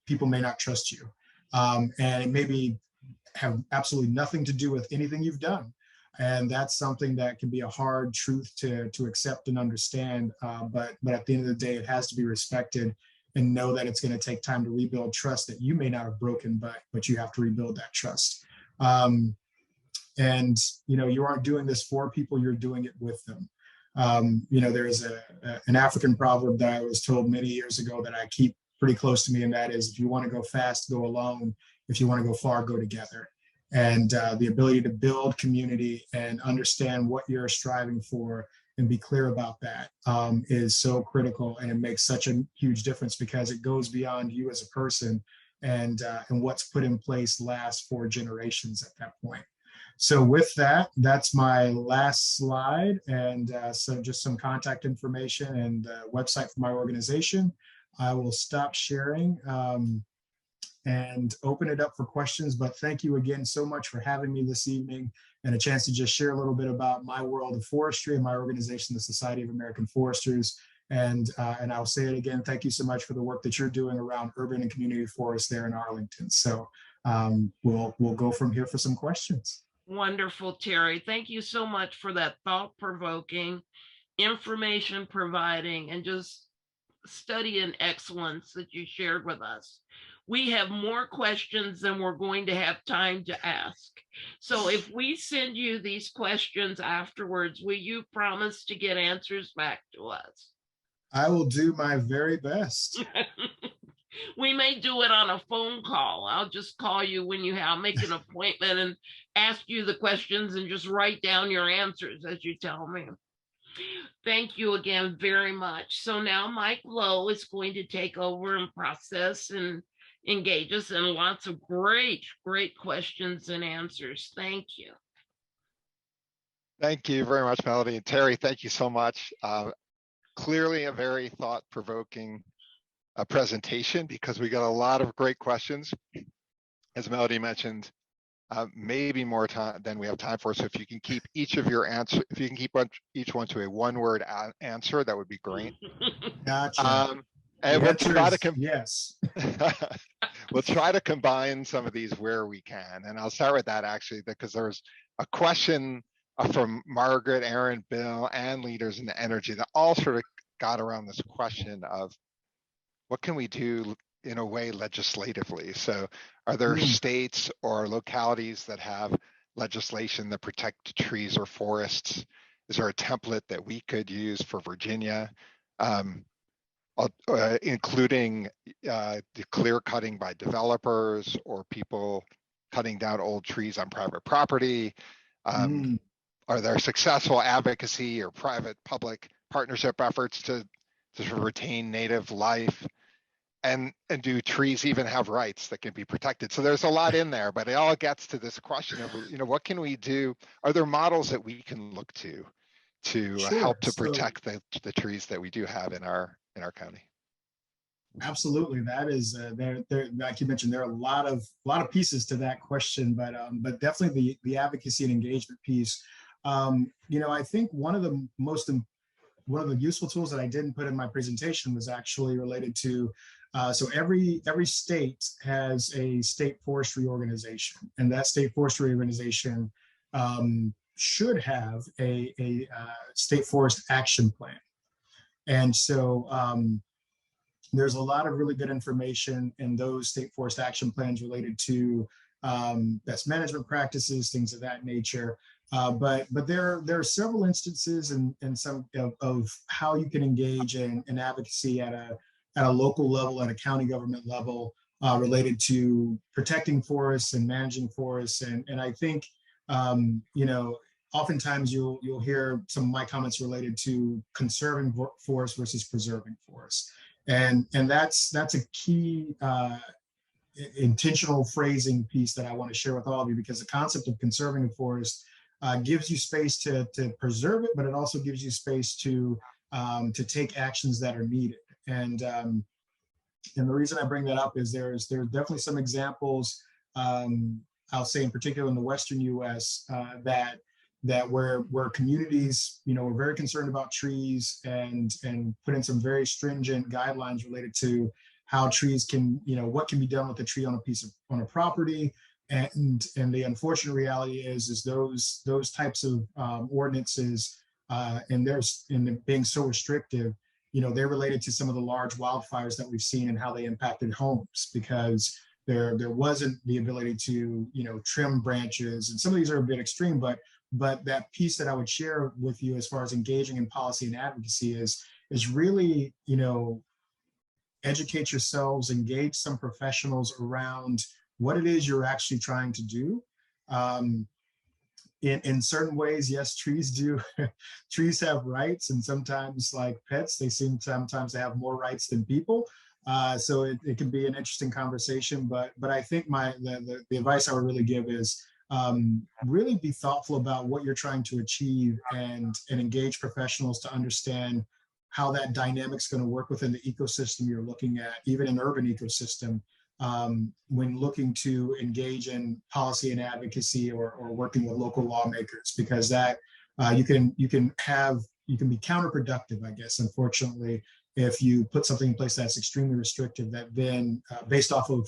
people may not trust you, and it maybe have absolutely nothing to do with anything you've done. And that's something that can be a hard truth to accept and understand. But at the end of the day, it has to be respected, and know that it's going to take time to rebuild trust that you may not have broken, but you have to rebuild that trust. And, you know, you aren't doing this for people, you're doing it with them. You know, there is an African proverb that I was told many years ago that I keep pretty close to me. And that is, if you want to go fast, go alone. If you want to go far, go together. And the ability to build community and understand what you're striving for and be clear about that is so critical. And it makes such a huge difference, because it goes beyond you as a person, and what's put in place lasts for generations at that point. So with that, that's my last slide. And so just some contact information and website for my organization. I will stop sharing and open it up for questions. But thank you again so much for having me this evening, and a chance to just share a little bit about my world of forestry and my organization, the Society of American Foresters. And I'll say it again, thank you so much for the work that you're doing around urban and community forests there in Arlington. So we'll go from here for some questions. Wonderful, Terry. Thank you so much for that thought-provoking, information providing, and just study and excellence that you shared with us. We have more questions than we're going to have time to ask. So if we send you these questions afterwards, will you promise to get answers back to us? I will do my very best. We may do it on a phone call. I'll just call you when I'll make an appointment and ask you the questions, and just write down your answers as you tell me. Thank you again very much. So now Mike Lowe is going to take over and process and engage us in lots of great questions and answers. Thank you. Thank you very much, Melody. And Terry, thank you so much. Clearly a very thought-provoking presentation, because we got a lot of great questions. As Melody mentioned, maybe more time than we have time for. So if you can keep each of your answers, if you can keep each one to a one-word answer, that would be great. Gotcha. And we'll try to yes. We'll try to combine some of these where we can. And I'll start with that, actually, because there's a question from Margaret, Aaron, Bill, and leaders in the energy that all sort of got around this question of what can we do in a way legislatively. So are there Mm. states or localities that have legislation that protect trees or forests? Is there a template that we could use for Virginia? Including the clear cutting by developers or people cutting down old trees on private property? Mm. Are there successful advocacy or private public partnership efforts to sort of retain native life? And do trees even have rights that can be protected? So there's a lot in there, but it all gets to this question of, what can we do? Are there models that we can look to Sure. help to So- protect the trees that we do have in our county? Absolutely, that is there. Like you mentioned, there are a lot of pieces to that question, but definitely the advocacy and engagement piece. I think one of the useful tools that I didn't put in my presentation was actually related to. So every state has a state forestry organization, and that state forestry organization should have a state forest action plan, and so. There's a lot of really good information in those state forest action plans related to best management practices, things of that nature. But there are several instances and some of how you can engage in advocacy at a local level, at a county government level, related to protecting forests and managing forests. And I think oftentimes you'll hear some of my comments related to conserving forests versus preserving forests. And that's a key intentional phrasing piece that I want to share with all of you, because the concept of conserving a forest gives you space to preserve it, but it also gives you space to take actions that are needed. And the reason I bring that up is there's definitely some examples, I'll say in particular in the Western U.S. that where communities, are very concerned about trees and put in some very stringent guidelines related to how trees can, what can be done with a tree on a property. And the unfortunate reality is those types of ordinances and being so restrictive, they're related to some of the large wildfires that we've seen and how they impacted homes, because there wasn't the ability to, trim branches. And some of these are a bit extreme, but that piece that I would share with you as far as engaging in policy and advocacy is really, educate yourselves, engage some professionals around what it is you're actually trying to do. In certain ways, yes, trees have rights, and sometimes, like pets, they seem sometimes to have more rights than people. So it can be an interesting conversation, but I think the advice I would really give is really be thoughtful about what you're trying to achieve and engage professionals to understand how that dynamic's going to work within the ecosystem you're looking at, even an urban ecosystem, when looking to engage in policy and advocacy or working with local lawmakers, because that you can be counterproductive, I guess, unfortunately, if you put something in place that's extremely restrictive, that then based off of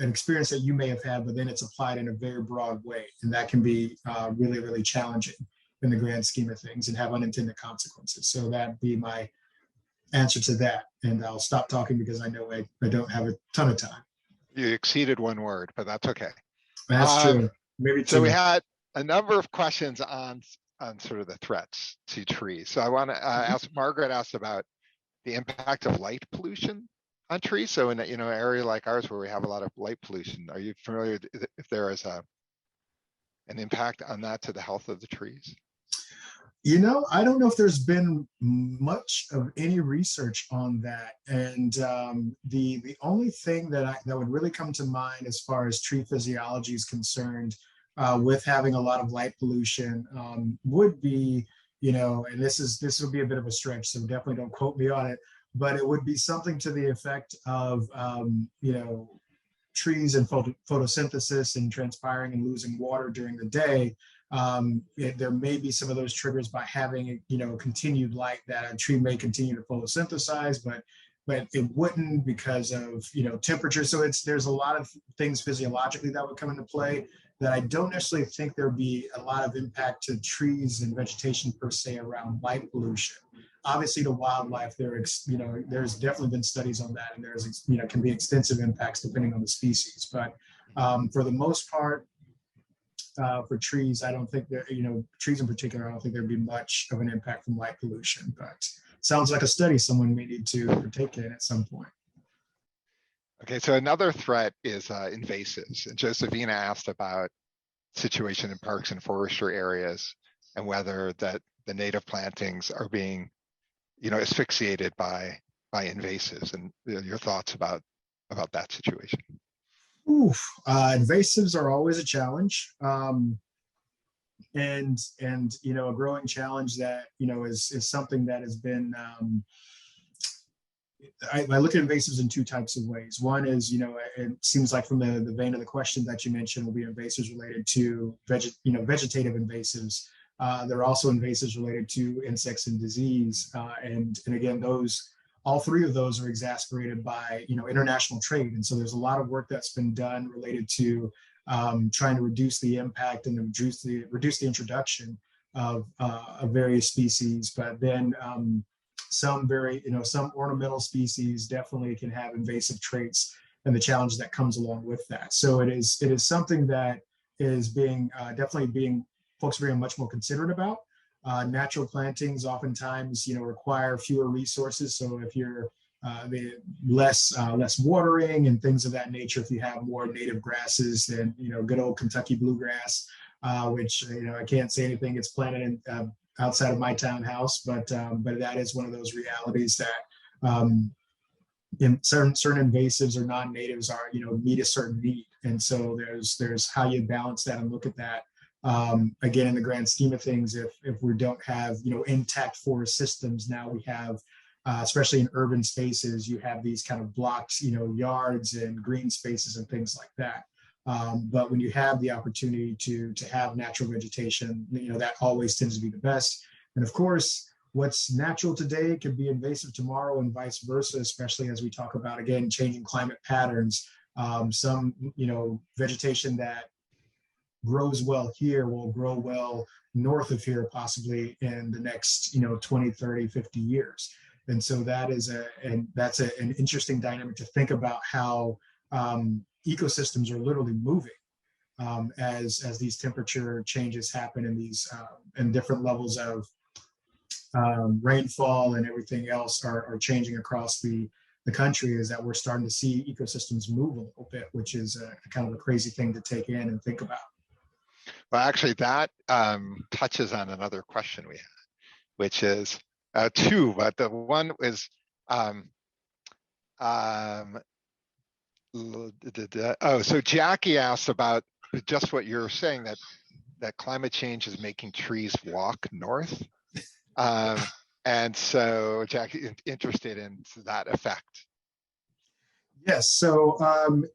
an experience that you may have had, but then it's applied in a very broad way. And that can be really, really challenging in the grand scheme of things and have unintended consequences. So that'd be my answer to that. And I'll stop talking because I know I don't have a ton of time. You exceeded one word, but that's okay. That's true. Maybe two. So we had a number of questions on sort of the threats to trees. So I want to ask, Margaret asked about the impact of light pollution on trees. So in an area like ours where we have a lot of light pollution, are you familiar if there is an impact on that to the health of the trees? I don't know if there's been much of any research on that. And the only thing that would really come to mind as far as tree physiology is concerned with having a lot of light pollution would be, and this will be a bit of a stretch, so definitely don't quote me on it, but it would be something to the effect of, trees and photosynthesis and transpiring and losing water during the day. There may be some of those triggers by having continued light, that a tree may continue to photosynthesize, but it wouldn't because of temperature. So there's a lot of things physiologically that would come into play that I don't necessarily think there'd be a lot of impact to trees and vegetation per se around light pollution. obviously to wildlife, there's definitely been studies on that, and there's, can be extensive impacts depending on the species. But for the most part, for trees, I don't think that, trees in particular, I don't think there'd be much of an impact from light pollution, but sounds like a study someone may need to partake in at some point. Okay, so another threat is invasives. And Josephina asked about situation in parks and forestry areas and whether that the native plantings are being, asphyxiated by invasives, and your thoughts about that situation. Invasives are always a challenge, and a growing challenge that is something that has been. I look at invasives in two types of ways. One is, it seems like from the vein of the question that you mentioned will be invasives related to vegetative invasives. There are also invasives related to insects and disease, and again, all three of those are exacerbated by international trade. And so there's a lot of work that's been done related to trying to reduce the impact and reduce the introduction of various species. But then some ornamental species definitely can have invasive traits and the challenge that comes along with that. So it is something that is folks are being much more considerate about. Natural plantings oftentimes, require fewer resources. So if you're less watering and things of that nature, if you have more native grasses than good old Kentucky bluegrass, which I can't say anything gets planted in outside of my townhouse, but that is one of those realities that in certain invasives or non-natives are meet a certain need, and so there's how you balance that and look at that. Again, in the grand scheme of things, if we don't have intact forest systems, now we have especially in urban spaces, you have these kind of blocks, yards and green spaces and things like that. But when you have the opportunity to have natural vegetation, that always tends to be the best. And of course, what's natural today could be invasive tomorrow and vice versa, especially as we talk about, again, changing climate patterns. Some, vegetation that grows well here will grow well north of here, possibly in the next, 20, 30, 50 years. And so that's an interesting dynamic to think about, how ecosystems are literally moving as these temperature changes happen, and these and different levels of rainfall and everything else are changing across the country, is that we're starting to see ecosystems move a little bit, which is a kind of a crazy thing to take in and think about. Well, actually, that touches on another question we had, which is two, but the one is so Jackie asked about just what you're saying, that climate change is making trees walk north. And so Jackie interested in that effect. Yes, so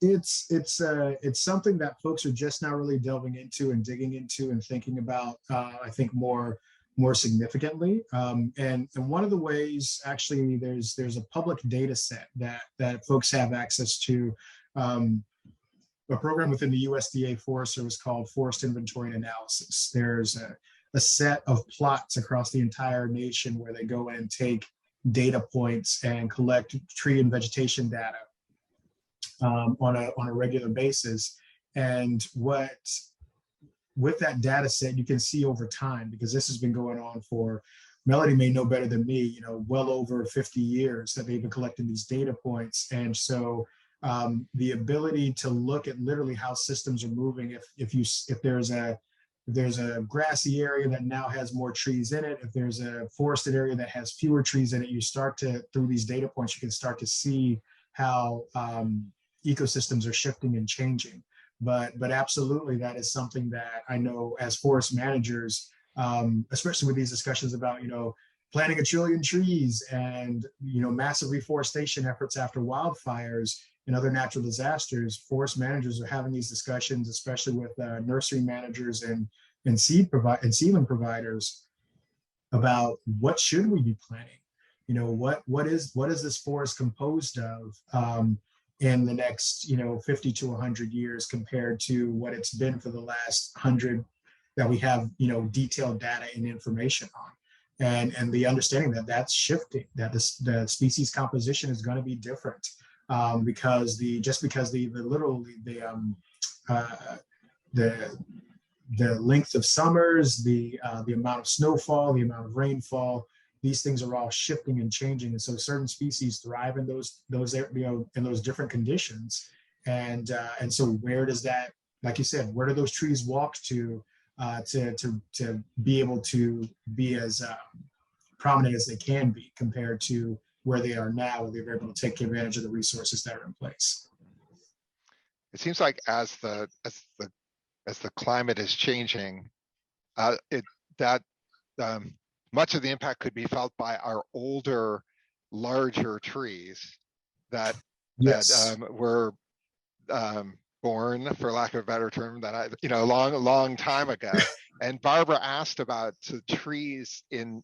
it's something that folks are just now really delving into and digging into and thinking about, I think more significantly. And one of the ways, actually, there's a public data set that folks have access to, a program within the USDA Forest Service called Forest Inventory and Analysis. There's a set of plots across the entire nation where they go in and take data points and collect tree and vegetation data on a regular basis. And with that data set, you can see over time, because this has been going on for, Melody may know better than me, well over 50 years that they've been collecting these data points. And so the ability to look at literally how systems are moving, if there's a grassy area that now has more trees in it, if there's a forested area that has fewer trees in it, through these data points, you can start to see how ecosystems are shifting and changing. But absolutely, that is something that I know as forest managers, especially with these discussions about, planting 1 trillion trees and, massive reforestation efforts after wildfires and other natural disasters, forest managers are having these discussions, especially with nursery managers and seedling providers, about what should we be planting? What is this forest composed of in the next 50 to 100 years compared to what it's been for the last 100 that we have detailed data and information on. and the understanding that that's shifting, that the species composition is going to be different, because the length of summers, the amount of snowfall, the amount of rainfall, these things are all shifting and changing. And so certain species thrive in those in those different conditions. And so where does that, like you said, where do those trees walk to be able to be as prominent as they can be compared to where they are now, where they're able to take advantage of the resources that are in place. It seems like as the climate is changing, much of the impact could be felt by our older, larger trees that Yes. were born, for lack of a better term, that a long time ago. And Barbara asked about the trees in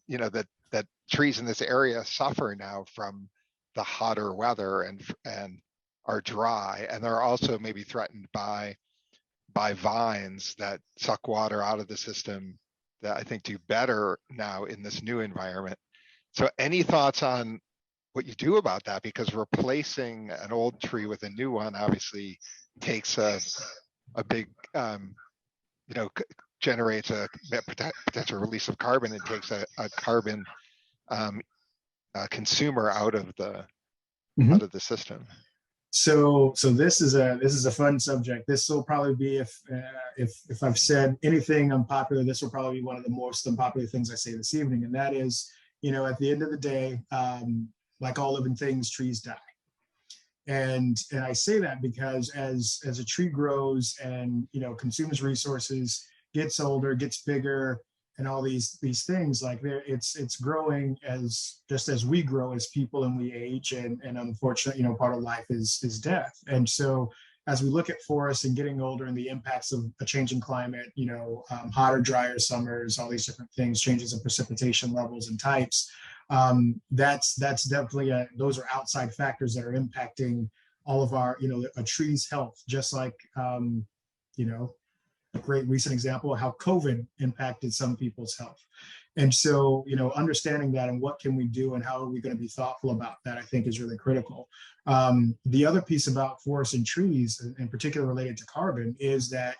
that trees in this area suffer now from the hotter weather and are dry, and they're also maybe threatened by vines that suck water out of the system that I think do better now in this new environment. So any thoughts on what you do about that? Because replacing an old tree with a new one obviously takes a big, generates a potential release of carbon and takes a carbon consumer out of the system. So this is a fun subject. This will probably be, if I've said anything unpopular, this will probably be one of the most unpopular things I say this evening. And that is, at the end of the day, like all living things, trees die. And I say that because as a tree grows and, consumes resources, gets older, gets bigger, and all these things, like it's growing as we grow as people and we age, and unfortunately, part of life is death. And so as we look at forests and getting older and the impacts of a changing climate, hotter, drier summers, all these different things, changes in precipitation levels and types, that's definitely those are outside factors that are impacting all of our, a tree's health, just like, a great recent example of how COVID impacted some people's health. And so, understanding that and what can we do and how are we going to be thoughtful about that, I think is really critical. The other piece about forests and trees, in particular related to carbon, is that,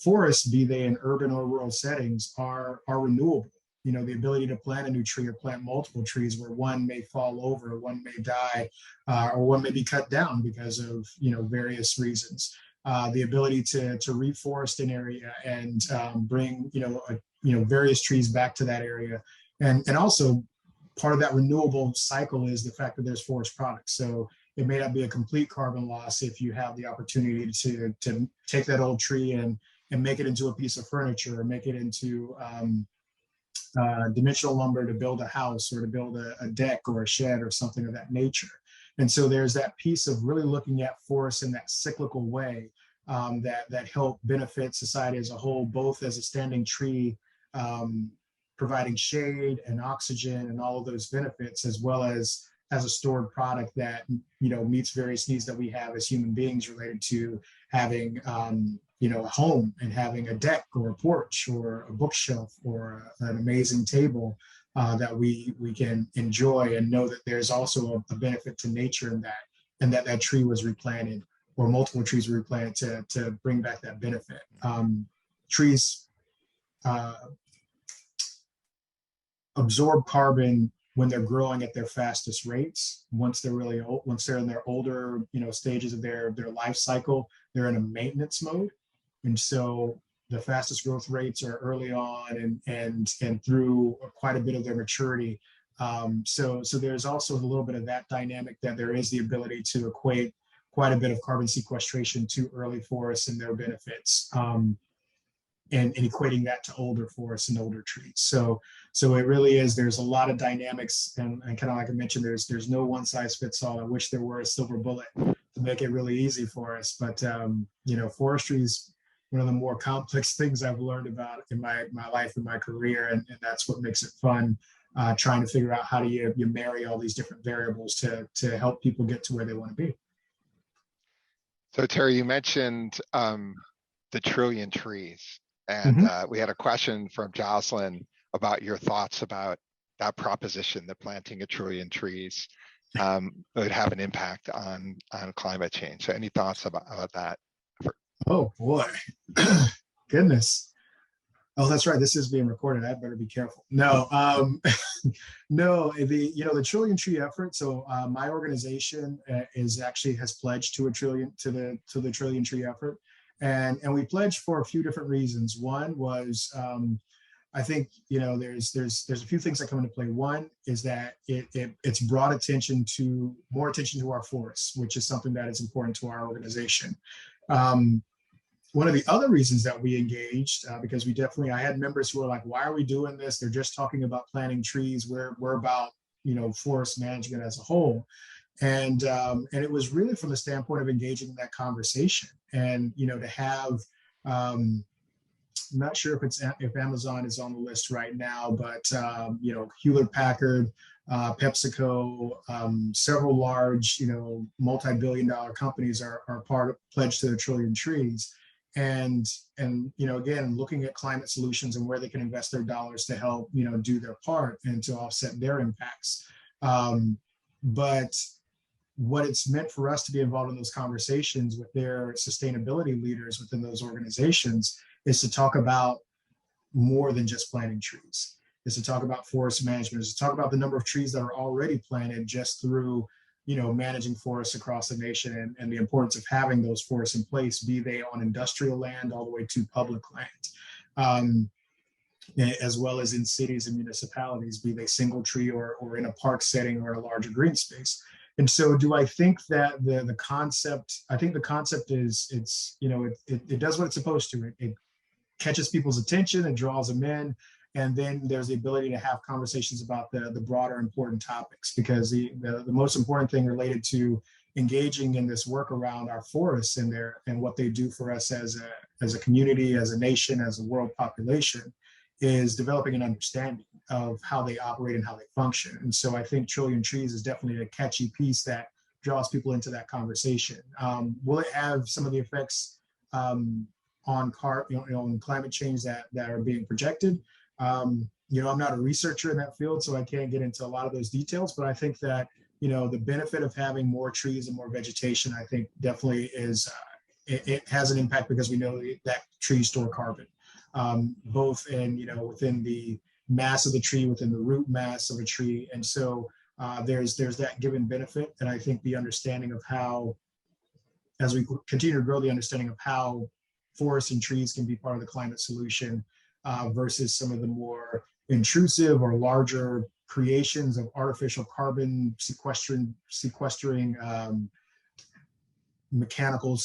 forests, be they in urban or rural settings, are renewable. The ability to plant a new tree or plant multiple trees where one may fall over, one may die, or one may be cut down because of, various reasons. The ability to reforest an area and bring various trees back to that area, and also part of that renewable cycle is the fact that there's forest products. So it may not be a complete carbon loss if you have the opportunity to take that old tree and make it into a piece of furniture, or make it into dimensional lumber to build a house or to build a deck or a shed or something of that nature. And so there's that piece of really looking at forests in that cyclical way that help benefit society as a whole, both as a standing tree, providing shade and oxygen and all of those benefits, as well as a stored product that, meets various needs that we have as human beings related to having, a home and having a deck or a porch or a bookshelf or an amazing table that we can enjoy, and know that there's also a benefit to nature in that, and that tree was replanted or multiple trees were replanted to bring back that benefit. Trees absorb carbon when they're growing at their fastest rates. Once they're really old, once they're in their older, stages of their life cycle, they're in a maintenance mode. And so the fastest growth rates are early on and through quite a bit of their maturity. So there's also a little bit of that dynamic, that there is the ability to equate quite a bit of carbon sequestration to early forests and their benefits, and equating that to older forests and older trees. So it really is, there's a lot of dynamics, and kind of like I mentioned, there's no one size fits all. I wish there were a silver bullet to make it really easy for us, but forestry is one of the more complex things I've learned about in my life and my career, and that's what makes it fun, trying to figure out how do you marry all these different variables to help people get to where they want to be. So Terry, you mentioned the trillion trees, and we had a question from Jocelyn about your thoughts about that proposition that planting 1 trillion trees would have an impact on climate change. So any thoughts about that? Oh boy, goodness. Oh, that's right. This is being recorded. I better be careful. No, no. The the trillion tree effort. So my organization has pledged to the trillion tree effort, and we pledged for a few different reasons. One was I think there's a few things that come into play. One is that it's brought more attention to our forests, which is something that is important to our organization. One of the other reasons that we engaged, because I had members who were like, why are we doing this? They're just talking about planting trees. We're about, forest management as a whole. And it was really from the standpoint of engaging in that conversation and, to have, I'm not sure if Amazon is on the list right now, but, Hewlett Packard, PepsiCo, several large, multi-billion-dollar companies are pledged to the trillion trees. And again, looking at climate solutions and where they can invest their dollars to help do their part and to offset their impacts. But what it's meant for us to be involved in those conversations with their sustainability leaders within those organizations is to talk about more than just planting trees. Is to talk about forest management, is to talk about the number of trees that are already planted just through managing forests across the nation and the importance of having those forests in place, be they on industrial land all the way to public land, as well as in cities and municipalities, be they single tree or in a park setting or a larger green space. And so do I think that the concept is it does what it's supposed to. It catches people's attention, it draws them in. And then there's the ability to have conversations about the broader important topics, because the most important thing related to engaging in this work around our forests and what they do for us as a community, as a nation, as a world population, is developing an understanding of how they operate and how they function. And so I think Trillion Trees is definitely a catchy piece that draws people into that conversation. Will it have some of the effects on climate change that are being projected? I'm not a researcher in that field, so I can't get into a lot of those details, but I think that, the benefit of having more trees and more vegetation, I think definitely is, it has an impact because we know that trees store carbon, both in, within the mass of the tree, within the root mass of a tree. And so there's that given benefit. And I think the understanding of how, as we continue to grow the understanding of how forests and trees can be part of the climate solution, versus some of the more intrusive or larger creations of artificial carbon sequestering mechanical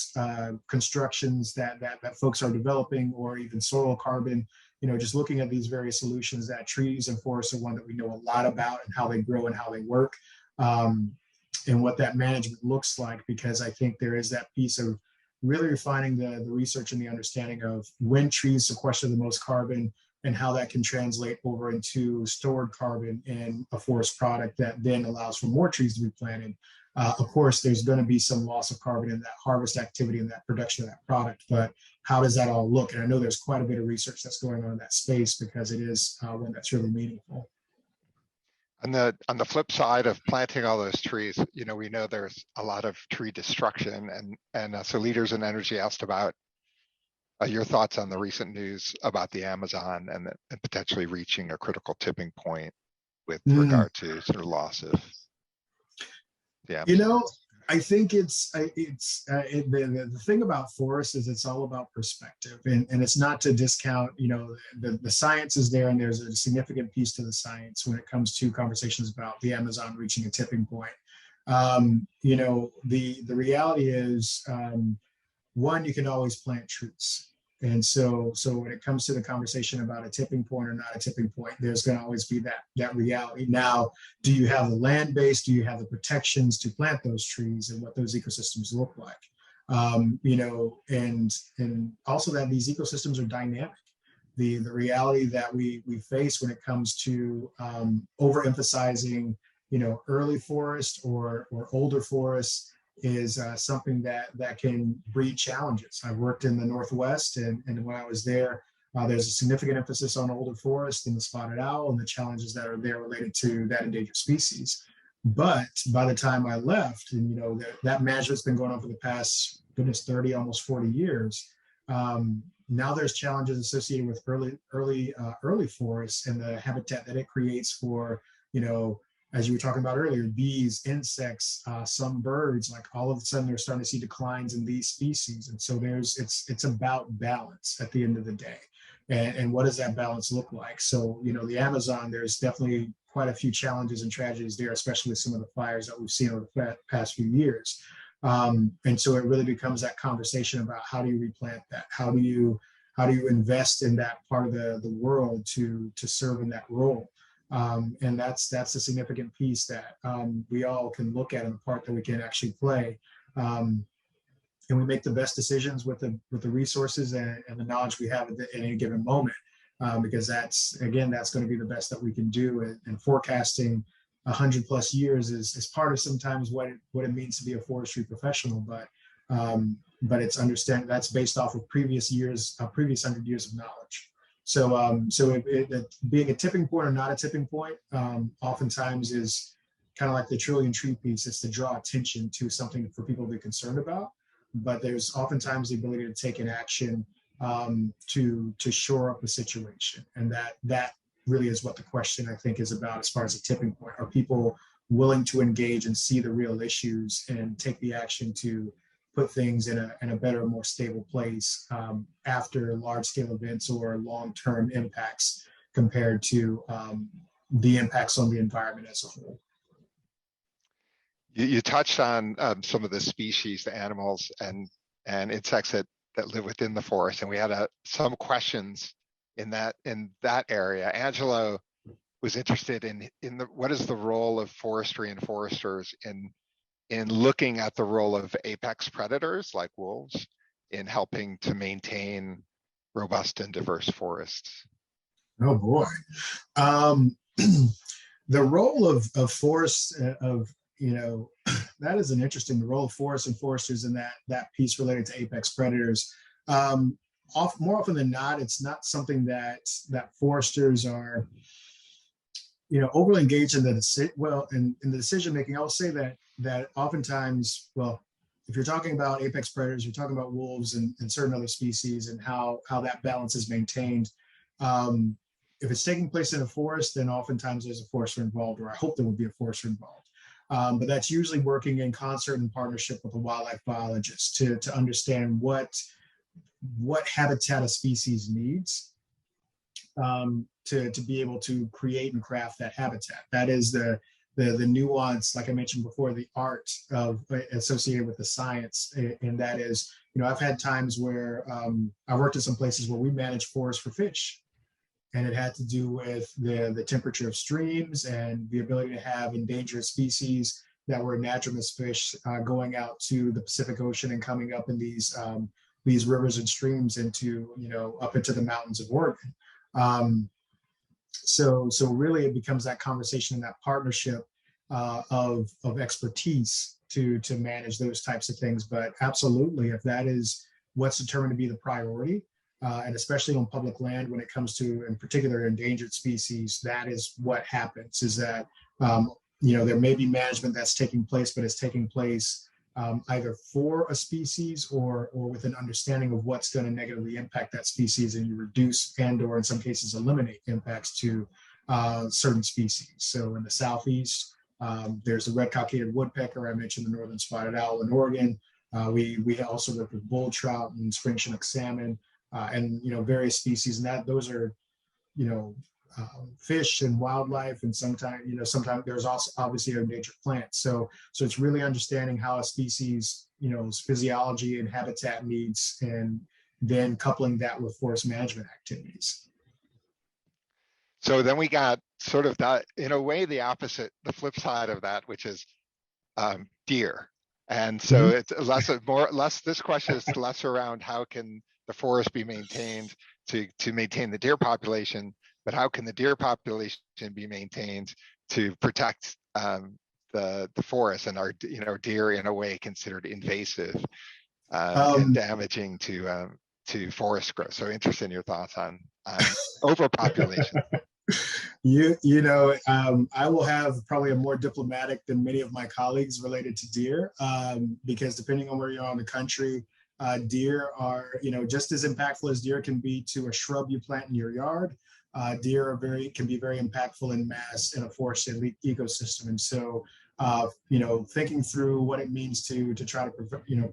constructions that folks are developing, or even soil carbon. Just looking at these various solutions, that trees and forests are one that we know a lot about, and how they grow and how they work, and what that management looks like, because I think there is that piece of really refining the research and the understanding of when trees sequester the most carbon and how that can translate over into stored carbon in a forest product that then allows for more trees to be planted. Of course, there's going to be some loss of carbon in that harvest activity and that production of that product, but how does that all look? And I know there's quite a bit of research that's going on in that space, because it is one that's really meaningful. On the flip side of planting all those trees, we know there's a lot of tree destruction, and so Leaders in Energy asked about your thoughts on the recent news about the Amazon and potentially reaching a critical tipping point with regard to sort of loss of the Amazon. I think the thing about forests is it's all about perspective, and it's not to discount, the science is there, and there's a significant piece to the science when it comes to conversations about the Amazon reaching a tipping point. The reality is, one, you can always plant trees. And so when it comes to the conversation about a tipping point or not a tipping point, there's going to always be that reality. Now, do you have the land base? Do you have the protections to plant those trees, and what those ecosystems look like? And also that these ecosystems are dynamic. The reality that we face when it comes to overemphasizing, early forest or older forests is something that can breed challenges. I've worked in the Northwest, and when I was there, There's a significant emphasis on older forest and the spotted owl and the challenges that are there related to that endangered species. But by the time I left, and that management's been going on for the past, goodness, 30, almost 40 years. Now there's challenges associated with early forests and the habitat that it creates for, as you were talking about earlier, bees, insects, some birds. Like all of a sudden, they're starting to see declines in these species, and so it's about balance at the end of the day. And what does that balance look like? So, the Amazon, there's definitely quite a few challenges and tragedies there, especially with some of the fires that we've seen over the past few years. And so it really becomes that conversation about how do you replant that? How do you invest in that part of the world to serve in that role? And that's a significant piece that we all can look at, and the part that we can actually play. And we make the best decisions with the resources and the knowledge we have at any given moment, because that's going to be the best that we can do. And forecasting 100+ years is part of sometimes what it means to be a forestry professional, but it's understanding that's based off of previous 100 years of knowledge. So being a tipping point or not a tipping point, oftentimes is kind of like the trillion tree piece. It's to draw attention to something for people to be concerned about. But there's oftentimes the ability to take an action to shore up the situation, and that really is what the question, I think, is about as far as a tipping point. Are people willing to engage and see the real issues and take the action to put things in a better, more stable place after large-scale events or long-term impacts compared to the impacts on the environment as a whole? You touched on some of the species, the animals and insects that live within the forest, and we had some questions in that area. Angelo was interested in what is the role of forestry and foresters in looking at the role of apex predators like wolves in helping to maintain robust and diverse forests. Oh boy, the role of forests that is an interesting, the role of forests and foresters in that piece related to apex predators. More often than not, it's not something that foresters are, overly engaged in in the decision making. I will say that oftentimes, if you're talking about apex predators, you're talking about wolves and certain other species and how that balance is maintained. If it's taking place in a forest, then oftentimes there's a forester involved, or I hope there will be a forester involved. But that's usually working in concert and partnership with a wildlife biologist to understand what habitat a species needs to be able to create and craft that habitat. That is the nuance, like I mentioned before, the art associated with the science. And that is, I've had times where I worked in some places where we managed forests for fish. And it had to do with the temperature of streams and the ability to have endangered species that were anadromous fish going out to the Pacific Ocean and coming up in these rivers and streams up into the mountains of Oregon. So really it becomes that conversation and that partnership of expertise to manage those types of things. But absolutely, if that is what's determined to be the priority, and especially on public land when it comes to, in particular, endangered species, that is what happens, is that, there may be management that's taking place, but it's taking place either for a species or with an understanding of what's going to negatively impact that species, and you reduce or in some cases eliminate impacts to certain species. So in the Southeast, there's the red cockaded woodpecker. I mentioned the northern spotted owl in Oregon. We also work with bull trout and spring Chinook salmon. And various species, and those are fish and wildlife, and sometimes there's also obviously endangered plants. So it's really understanding how a species physiology and habitat needs, and then coupling that with forest management activities. So then we got sort of that, in a way, the opposite, the flip side of that, which is deer. And so it's less. This question is less around how can the forest be maintained to maintain the deer population, but how can the deer population be maintained to protect the forest, and are deer in a way considered invasive and damaging to to forest growth. So interested in your thoughts on overpopulation. I will have probably a more diplomatic than many of my colleagues related to deer, because depending on where you are in the country, deer are, just as impactful as deer can be to a shrub you plant in your yard. Deer can be very impactful in mass in a forested ecosystem. And so, thinking through what it means to try to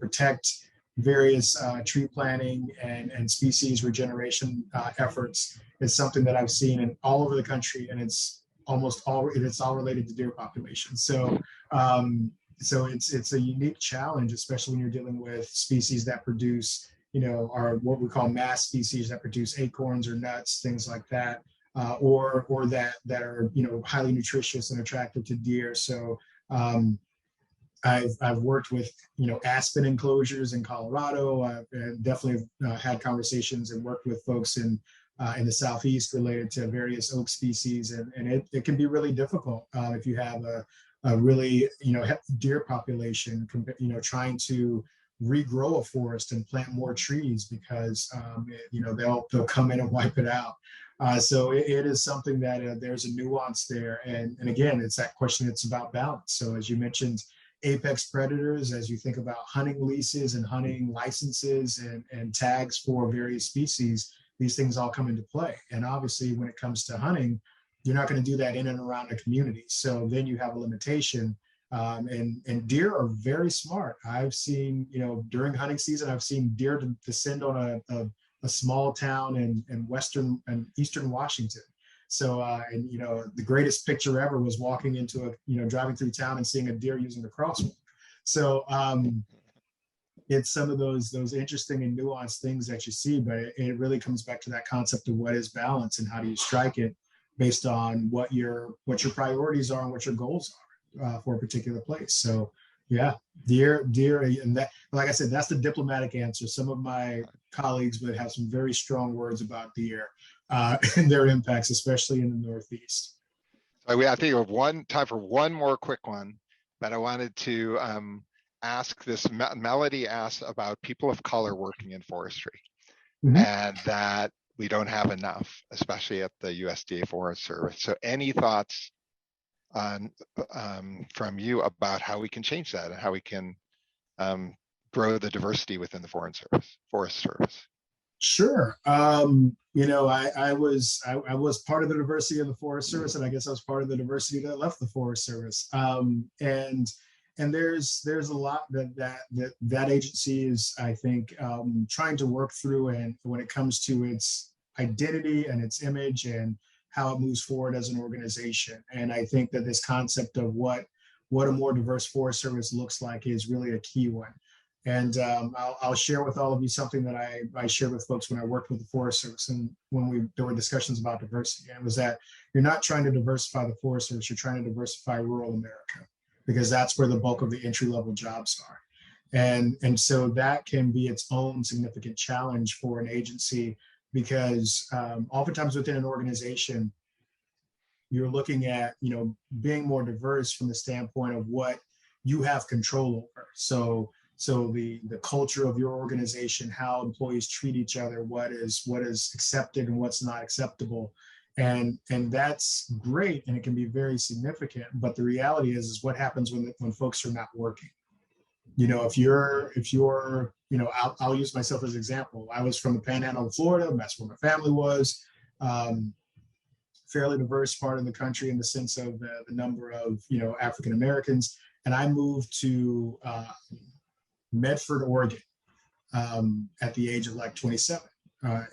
protect various tree planting and species regeneration efforts is something that I've seen in all over the country, and it's all related to deer population. So it's a unique challenge, especially when you're dealing with species that produce, are what we call mass species that produce acorns or nuts, things like that, or that are highly nutritious and attractive to deer. So I've worked with aspen enclosures in Colorado. I've definitely had conversations and worked with folks in the Southeast related to various oak species, and it can be really difficult if you have a really deer population, trying to regrow a forest and plant more trees because they'll come in and wipe it out. So it is something that there's a nuance there, and again, it's that question. It's about balance. So as you mentioned, apex predators, as you think about hunting leases and hunting licenses and tags for various species, these things all come into play. And obviously, when it comes to hunting, you're not going to do that in and around a community. So then you have a limitation. And deer are very smart. I've seen, during hunting season, I've seen deer descend on a small town in western and eastern Washington. So, the greatest picture ever was walking into driving through town and seeing a deer using the crosswalk. So it's some of those interesting and nuanced things that you see, but it really comes back to that concept of what is balance and how do you strike it based on what your priorities are and what your goals are for a particular place. So yeah, deer, and that, like I said, that's the diplomatic answer. Some of my colleagues would have some very strong words about deer and their impacts, especially in the Northeast. I think we have time for one more quick one, but I wanted to ask this. Melody asked about people of color working in forestry, and that we don't have enough, especially at the USDA Forest Service. So any thoughts on from you about how we can change that and how we can grow the diversity within the Forest Service? Sure. I was part of the diversity of the Forest Service, and I guess I was part of the diversity that left the Forest Service. And there's a lot that agency is, I think, trying to work through, and when it comes to its identity and its image and how it moves forward as an organization. And I think that this concept of what a more diverse Forest Service looks like is really a key one. And I'll share with all of you something that I shared with folks when I worked with the Forest Service, and when there were discussions about diversity. And it was that you're not trying to diversify the Forest Service, you're trying to diversify rural America, because that's where the bulk of the entry-level jobs are. And so that can be its own significant challenge for an agency, because oftentimes within an organization, you're looking at being more diverse from the standpoint of what you have control over. So the culture of your organization, how employees treat each other, what is accepted and what's not acceptable. And that's great, and it can be very significant. But the reality is what happens when folks are not working. If you're I'll use myself as an example. I was from the Panhandle of Florida. That's where my family was. Fairly diverse part of the country in the sense of the number of African Americans. And I moved to Medford, Oregon, at the age of like 27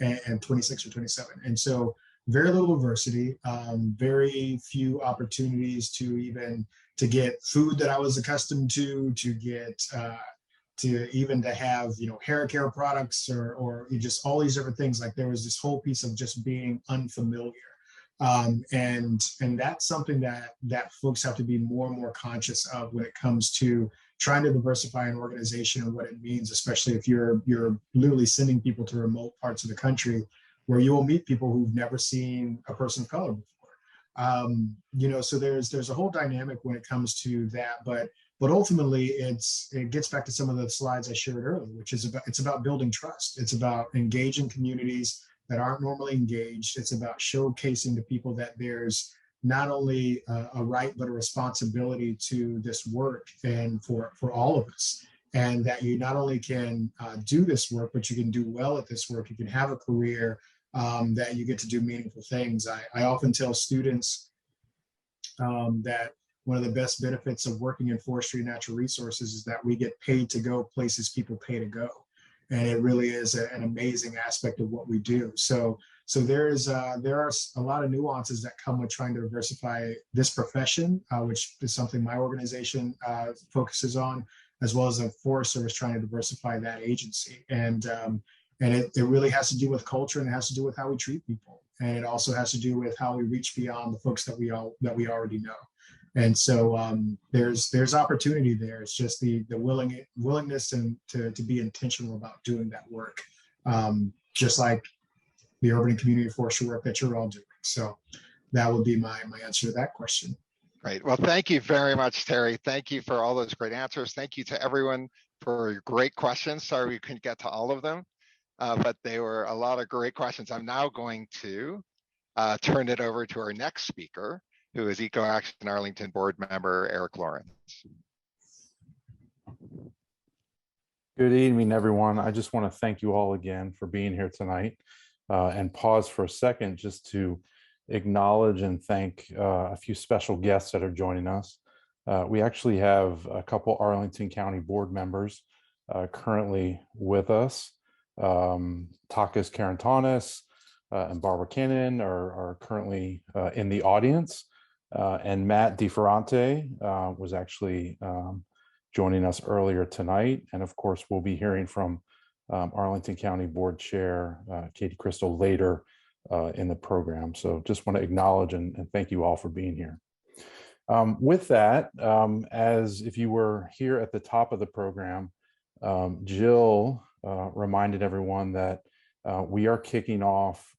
and 26 or 27. And so very little diversity, very few opportunities to get food that I was accustomed to get, to have, hair care products or just all these different things. Like there was this whole piece of just being unfamiliar. And that's something that folks have to be more and more conscious of when it comes to trying to diversify an organization and what it means, especially if you're literally sending people to remote parts of the country where you will meet people who've never seen a person of color before. So there's a whole dynamic when it comes to that, but ultimately it gets back to some of the slides I shared earlier, which is it's about building trust. It's about engaging communities that aren't normally engaged. It's about showcasing to people that there's not only a right, but a responsibility to this work and for all of us. And that you not only can do this work, but you can do well at this work. You can have a career that you get to do meaningful things. I often tell students that one of the best benefits of working in forestry and natural resources is that we get paid to go places people pay to go. And it really is an amazing aspect of what we do. So there are a lot of nuances that come with trying to diversify this profession, which is something my organization focuses on, as well as the Forest Service trying to diversify that agency. And it really has to do with culture, and it has to do with how we treat people. And it also has to do with how we reach beyond the folks that we already know. And so there's opportunity there. It's just the willingness and to be intentional about doing that work, just like the urban and community forestry work that you're all doing. So that would be my answer to that question. Great. Well, thank you very much, Terry. Thank you for all those great answers. Thank you to everyone for your great questions. Sorry we couldn't get to all of them, but they were a lot of great questions. I'm now going to turn it over to our next speaker, who is EcoAction Arlington board member, Eric Lawrence. Good evening, everyone. I just want to thank you all again for being here tonight and pause for a second just to acknowledge and thank a few special guests that are joining us. We actually have a couple Arlington County board members currently with us. Takis Karantanis and Barbara Cannon are currently in the audience. And Matt DiFerrante was actually joining us earlier tonight. And of course, we'll be hearing from Arlington County Board Chair Katie Crystal later in the program. So just want to acknowledge and thank you all for being here. With that, as if you were here at the top of the program, Jill reminded everyone that we are kicking off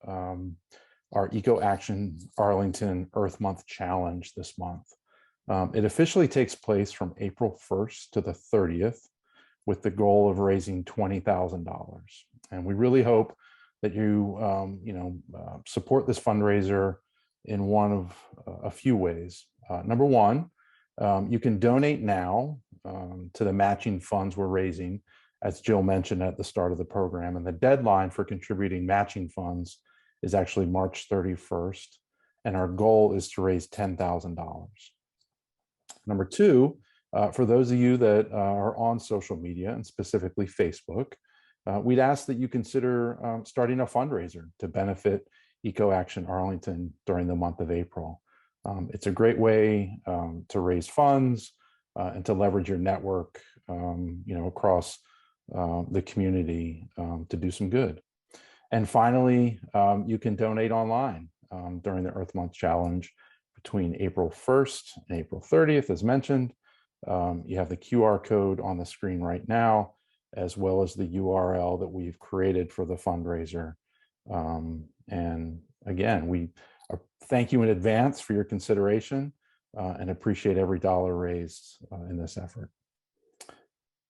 our EcoAction Arlington Earth Month Challenge this month. It officially takes place from April 1st to the 30th with the goal of raising $20,000. And we really hope that you, support this fundraiser in one of a few ways. Number one, you can donate now to the matching funds we're raising, as Jill mentioned at the start of the program. And the deadline for contributing matching funds is actually March 31st. And our goal is to raise $10,000. Number two, for those of you that are on social media and specifically Facebook, we'd ask that you consider starting a fundraiser to benefit EcoAction Arlington during the month of April. It's a great way to raise funds and to leverage your network, across the community to do some good. And finally, you can donate online during the Earth Month Challenge between April 1st and April 30th, as mentioned. You have the QR code on the screen right now, as well as the URL that we've created for the fundraiser. And again, we thank you in advance for your consideration and appreciate every dollar raised in this effort.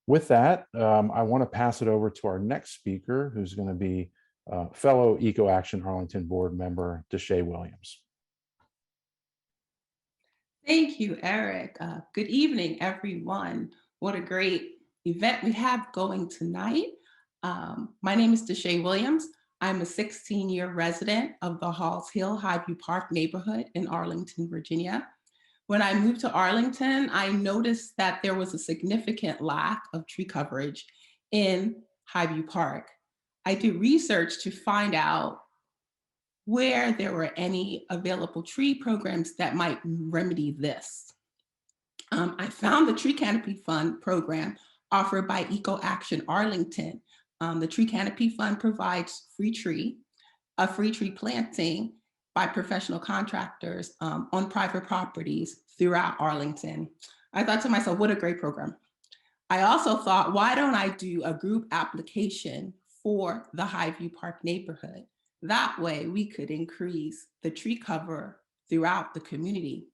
With that, I want to pass it over to our next speaker, who's going to be fellow EcoAction Arlington board member, Deshae Williams. Thank you, Eric. Good evening, everyone. What a great event we have going tonight. My name is Deshae Williams. I'm a 16-year resident of the Halls Hill Highview Park neighborhood in Arlington, Virginia. When I moved to Arlington, I noticed that there was a significant lack of tree coverage in Highview Park. I did research to find out where there were any available tree programs that might remedy this. I found the Tree Canopy Fund program offered by EcoAction Arlington. The Tree Canopy Fund provides free tree planting by professional contractors on private properties throughout Arlington. I thought to myself, what a great program. I also thought, why don't I do a group application for the Highview Park neighborhood? That way we could increase the tree cover throughout the community.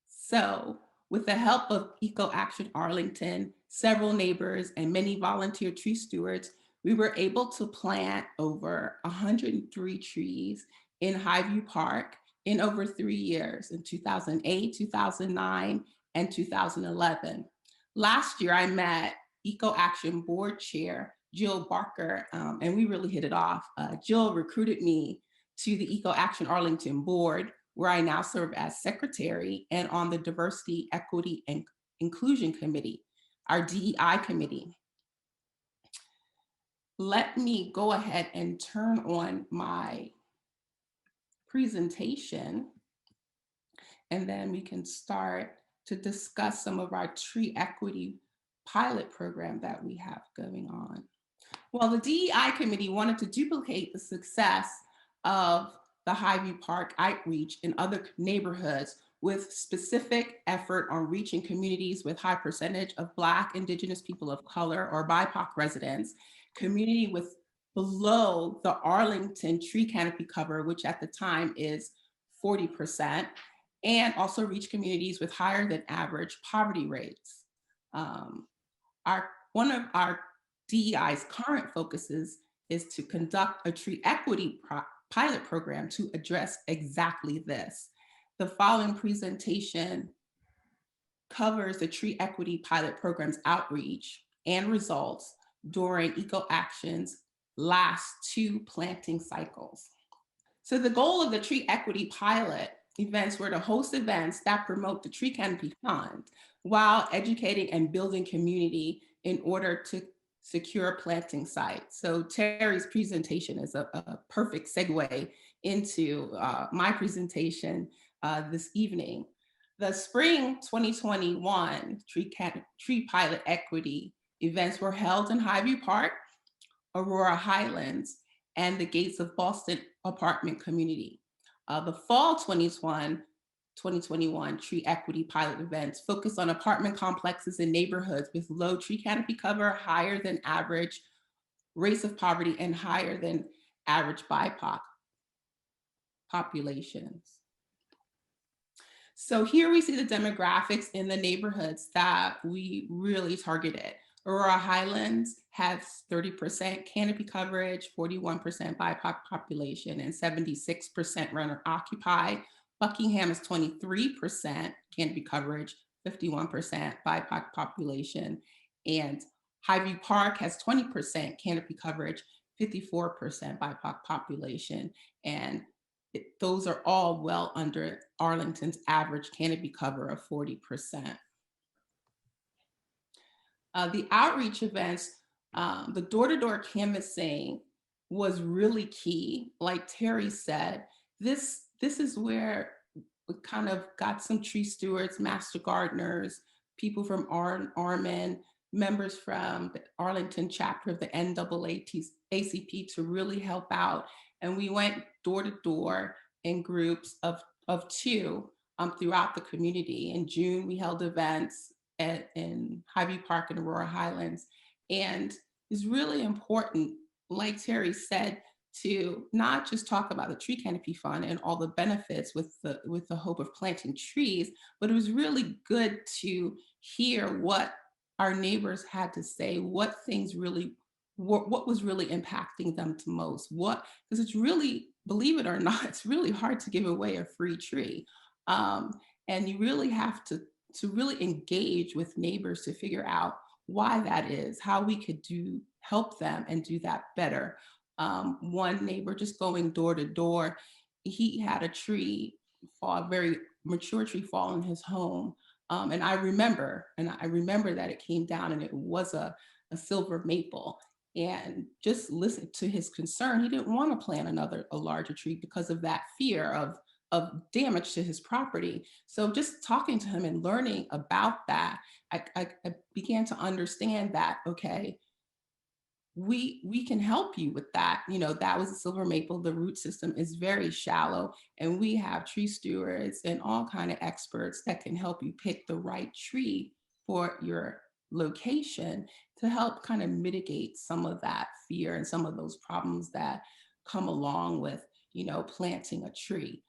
So with the help of EcoAction Arlington, several neighbors, and many volunteer tree stewards, we were able to plant over 103 trees in Highview Park in over 3 years, in 2008, 2009, and 2011. Last year, I met EcoAction Board Chair Jill Barker, and we really hit it off. Jill recruited me to the EcoAction Arlington Board, where I now serve as secretary and on the Diversity, Equity, and Inclusion Committee, our DEI committee. Let me go ahead and turn on my presentation, and then we can start to discuss some of our tree equity pilot program that we have going on. Well, the DEI committee wanted to duplicate the success of the Highview Park outreach in other neighborhoods with specific effort on reaching communities with high percentage of Black, Indigenous people of color, or BIPOC residents, community with below the Arlington tree canopy cover, which at the time is 40%, and also reach communities with higher than average poverty rates. One of our DEI's current focuses is to conduct a tree equity pilot program to address exactly this. The following presentation covers the tree equity pilot program's outreach and results during EcoAction's last 2 planting cycles. So the goal of the tree equity pilot events were to host events that promote the tree canopy fund while educating and building community in order to secure planting sites. So Terry's presentation is a perfect segue into my presentation this evening. The spring 2021 tree pilot equity events were held in Highview Park, Aurora Highlands, and the Gates of Boston apartment community. The fall 2021 tree equity pilot events focused on apartment complexes in neighborhoods with low tree canopy cover, higher than average rates of poverty, and higher than average BIPOC populations. So here we see the demographics in the neighborhoods that we really targeted. Aurora Highlands has 30% canopy coverage, 41% BIPOC population, and 76% renter occupied. Buckingham is 23% canopy coverage, 51% BIPOC population, and Highview Park has 20% canopy coverage, 54% BIPOC population, and those are all well under Arlington's average canopy cover of 40%. The outreach events, the door-to-door canvassing was really key. Like Terry said, this is where we kind of got some tree stewards, master gardeners, people from Armin, members from the Arlington chapter of the NAACP to really help out. And we went door to door in groups of 2 throughout the community. In June, we held events in Highview Park and Aurora Highlands. And it's really important, like Terry said, to not just talk about the tree canopy fund and all the benefits with the hope of planting trees, but it was really good to hear what our neighbors had to say, what things really, what was really impacting them to most, because it's really, believe it or not, it's really hard to give away a free tree. And you really have to really engage with neighbors to figure out why that is, how we could help them and do that better. One neighbor just going door to door, he had a tree fall, a very mature tree fall in his home. And I remember that it came down and it was a silver maple. And just listen to his concern. He didn't want to plant a larger tree because of that fear of damage to his property. So just talking to him and learning about that, I began to understand that, okay, we can help you with that. You know, that was a silver maple. The root system is very shallow, and we have tree stewards and all kind of experts that can help you pick the right tree for your location to help kind of mitigate some of that fear and some of those problems that come along with, planting a tree.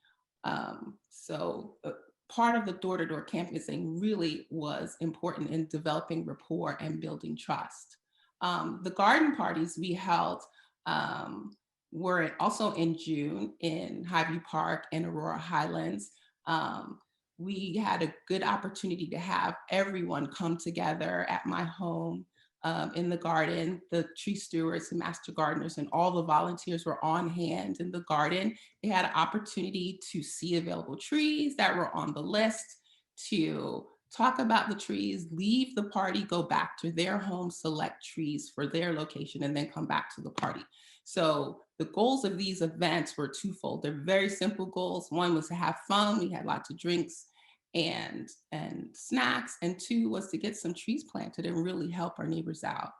Part of the door-to-door canvassing really was important in developing rapport and building trust. The garden parties we held were also in June in Highview Park and Aurora Highlands. We had a good opportunity to have everyone come together at my home in the garden. The tree stewards and master gardeners and all the volunteers were on hand in the garden. They had an opportunity to see available trees that were on the list, to talk about the trees, leave the party, go back to their home, select trees for their location, and then come back to the party. So the goals of these events were twofold. They're very simple goals. One was to have fun. We had lots of drinks and snacks. And two was to get some trees planted and really help our neighbors out.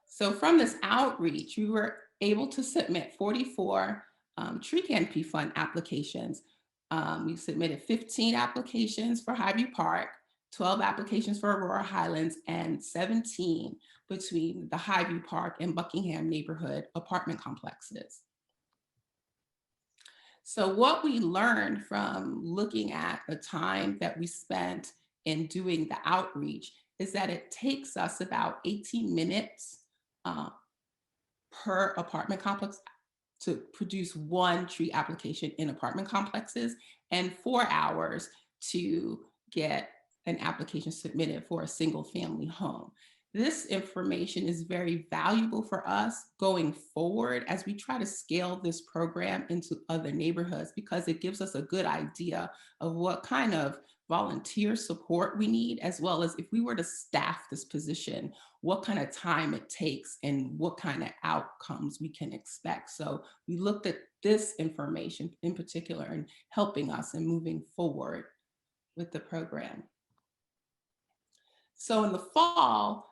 So from this outreach, we were able to submit 44 tree canopy fund applications. We submitted 15 applications for Highview Park, 12 applications for Aurora Highlands, and 17 between the Highview Park and Buckingham neighborhood apartment complexes. So what we learned from looking at the time that we spent in doing the outreach is that it takes us about 18 minutes per apartment complex to produce one tree application in apartment complexes, and 4 hours to get an application submitted for a single family home. This information is very valuable for us going forward as we try to scale this program into other neighborhoods, because it gives us a good idea of what kind of volunteer support we need, as well as if we were to staff this position, what kind of time it takes and what kind of outcomes we can expect. So we looked at this information in particular and helping us in moving forward with the program. So in the fall,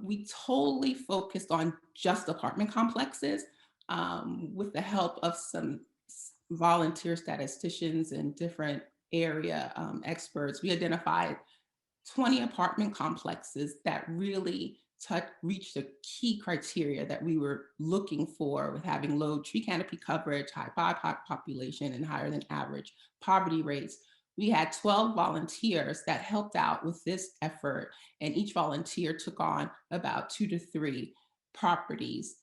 we totally focused on just apartment complexes with the help of some volunteer statisticians and different area experts. We identified 20 apartment complexes that really reached the key criteria that we were looking for, with having low tree canopy coverage, high BIPOC population, and higher than average poverty rates. We had 12 volunteers that helped out with this effort, and each volunteer took on about 2 to 3 properties,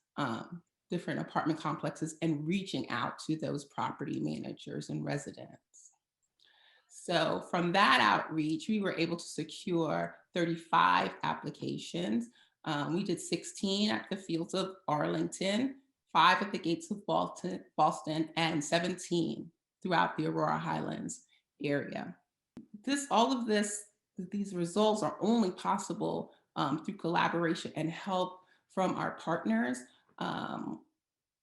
different apartment complexes, and reaching out to those property managers and residents. So from that outreach, we were able to secure 35 applications. We did 16 at the Fields of Arlington, 5 at the Gates of Boston, and 17 throughout the Aurora Highlands area. All of these results are only possible through collaboration and help from our partners.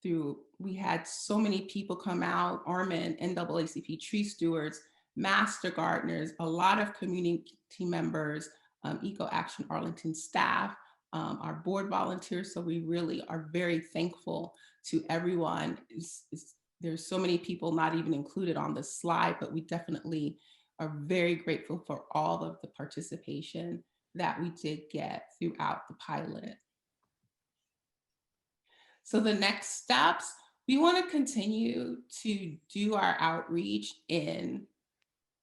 We had so many people come out, ARMN, NAACP tree stewards, master gardeners, a lot of community members, EcoAction Arlington staff, our board volunteers. So we really are very thankful to everyone. There's so many people not even included on the slide, but we definitely are very grateful for all of the participation that we did get throughout the pilot. So the next steps, we want to continue to do our outreach in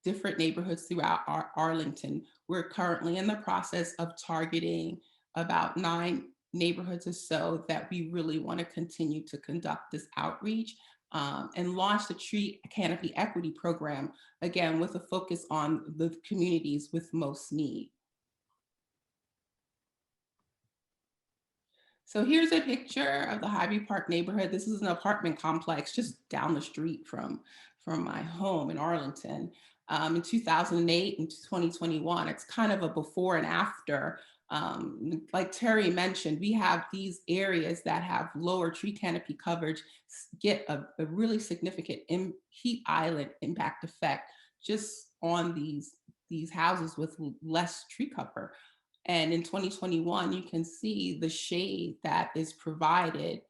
different neighborhoods throughout our Arlington. We're currently in the process of targeting about 9 neighborhoods or so that we really want to continue to conduct this outreach and launch the Tree Canopy Equity Program, again, with a focus on the communities with most need. So here's a picture of the Highview Park neighborhood. This is an apartment complex just down the street from my home in Arlington. In 2008 and 2021, it's kind of a before and after. Like Terry mentioned, we have these areas that have lower tree canopy coverage get a really significant heat island impact effect just on these houses with less tree cover. And in 2021, you can see the shade that is provided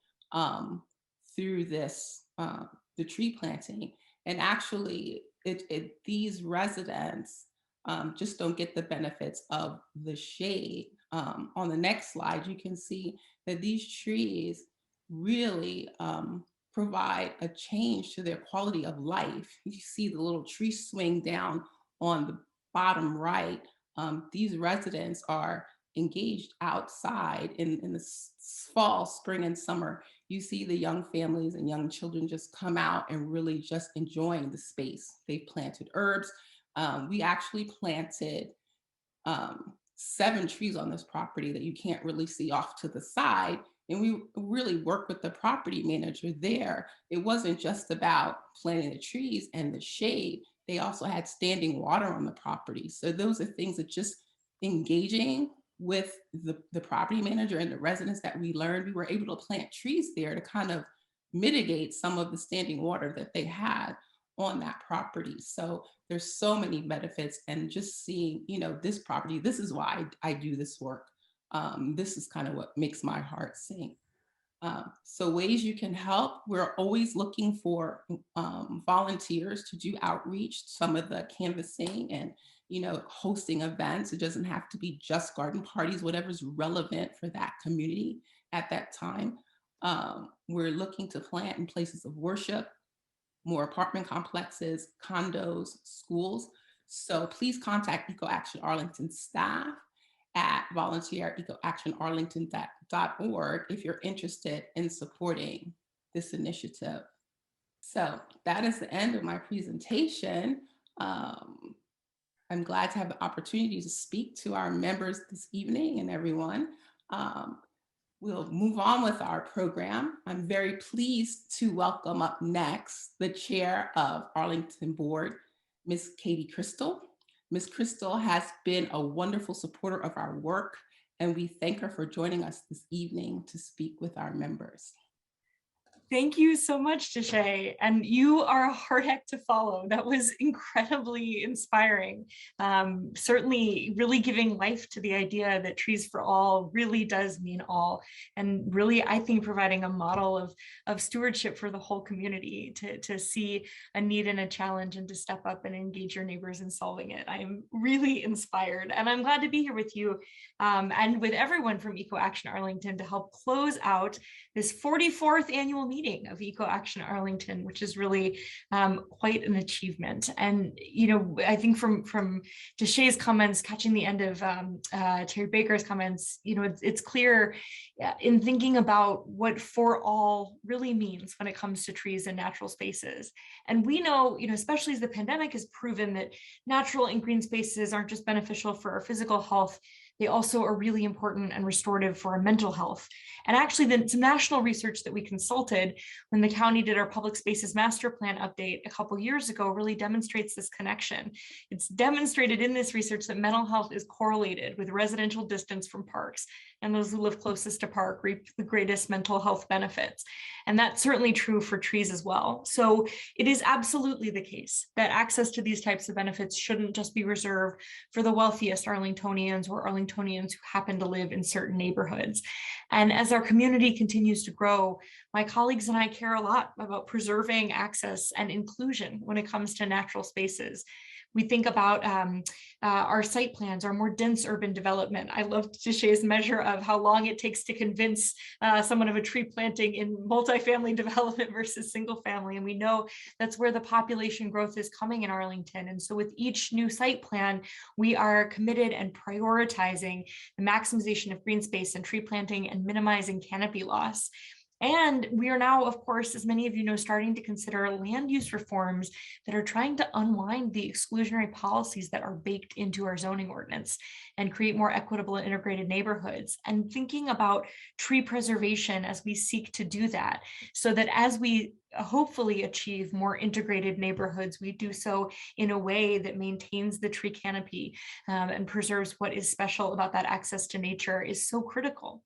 through this, the tree planting. And actually, these residents just don't get the benefits of the shade on the next slide, you can see that these trees really provide a change to their quality of life. You see the little tree swing down on the bottom right. These residents are engaged outside in the fall, spring, and summer. You see the young families and young children just come out and really just enjoying the space. They've planted herbs. We actually planted 7 trees on this property that you can't really see off to the side. And we really worked with the property manager there. It wasn't just about planting the trees and the shade. They also had standing water on the property. So those are things that just engaging with the property manager and the residents that we learned, we were able to plant trees there to kind of mitigate some of the standing water that they had on that property. So there's so many benefits, and just seeing, this property, this is why I do this work. This is kind of what makes my heart sing. So ways you can help, we're always looking for volunteers to do outreach, some of the canvassing and hosting events. It doesn't have to be just garden parties, whatever's relevant for that community at that time. We're looking to plant in places of worship, more apartment complexes, condos, schools. So please contact EcoAction Arlington staff at volunteer@ecoactionarlington.org if you're interested in supporting this initiative. So that is the end of my presentation. I'm glad to have the opportunity to speak to our members this evening and everyone. We'll move on with our program. I'm very pleased to welcome up next the chair of Arlington Board, Ms. Katie Crystal. Ms. Crystal has been a wonderful supporter of our work, and we thank her for joining us this evening to speak with our members. Thank you so much, Deshay. And you are a hard act to follow. That was incredibly inspiring. Certainly really giving life to the idea that Trees for All really does mean all. And really, I think, providing a model of stewardship for the whole community to see a need and a challenge and to step up and engage your neighbors in solving it. I'm really inspired, and I'm glad to be here with you and with everyone from EcoAction Arlington to help close out this 44th annual meeting of EcoAction Arlington, which is really quite an achievement. And, I think from Deshay's comments, catching the end of Terry Baker's comments, it's clear in thinking about what for all really means when it comes to trees and natural spaces. And we know, especially as the pandemic has proven that natural and green spaces aren't just beneficial for our physical health, they also are really important and restorative for our mental health. And actually, some national research that we consulted when the county did our public spaces master plan update a couple years ago really demonstrates this connection. It's demonstrated in this research that mental health is correlated with residential distance from parks, and those who live closest to park reap the greatest mental health benefits. And that's certainly true for trees as well. So it is absolutely the case that access to these types of benefits shouldn't just be reserved for the wealthiest Arlingtonians or Arlingtonians who happen to live in certain neighborhoods. And as our community continues to grow, my colleagues and I care a lot about preserving access and inclusion when it comes to natural spaces. We think about our site plans, our more dense urban development. I loved Deshay's measure of how long it takes to convince someone of a tree planting in multifamily development versus single family. And we know that's where the population growth is coming in Arlington. And so with each new site plan, we are committed and prioritizing the maximization of green space and tree planting and minimizing canopy loss. And we are now, of course, as many of you know, starting to consider land use reforms that are trying to unwind the exclusionary policies that are baked into our zoning ordinance and create more equitable and integrated neighborhoods, and thinking about tree preservation as we seek to do that, so that as we hopefully achieve more integrated neighborhoods, we do so in a way that maintains the tree canopy and preserves what is special about that access to nature is so critical.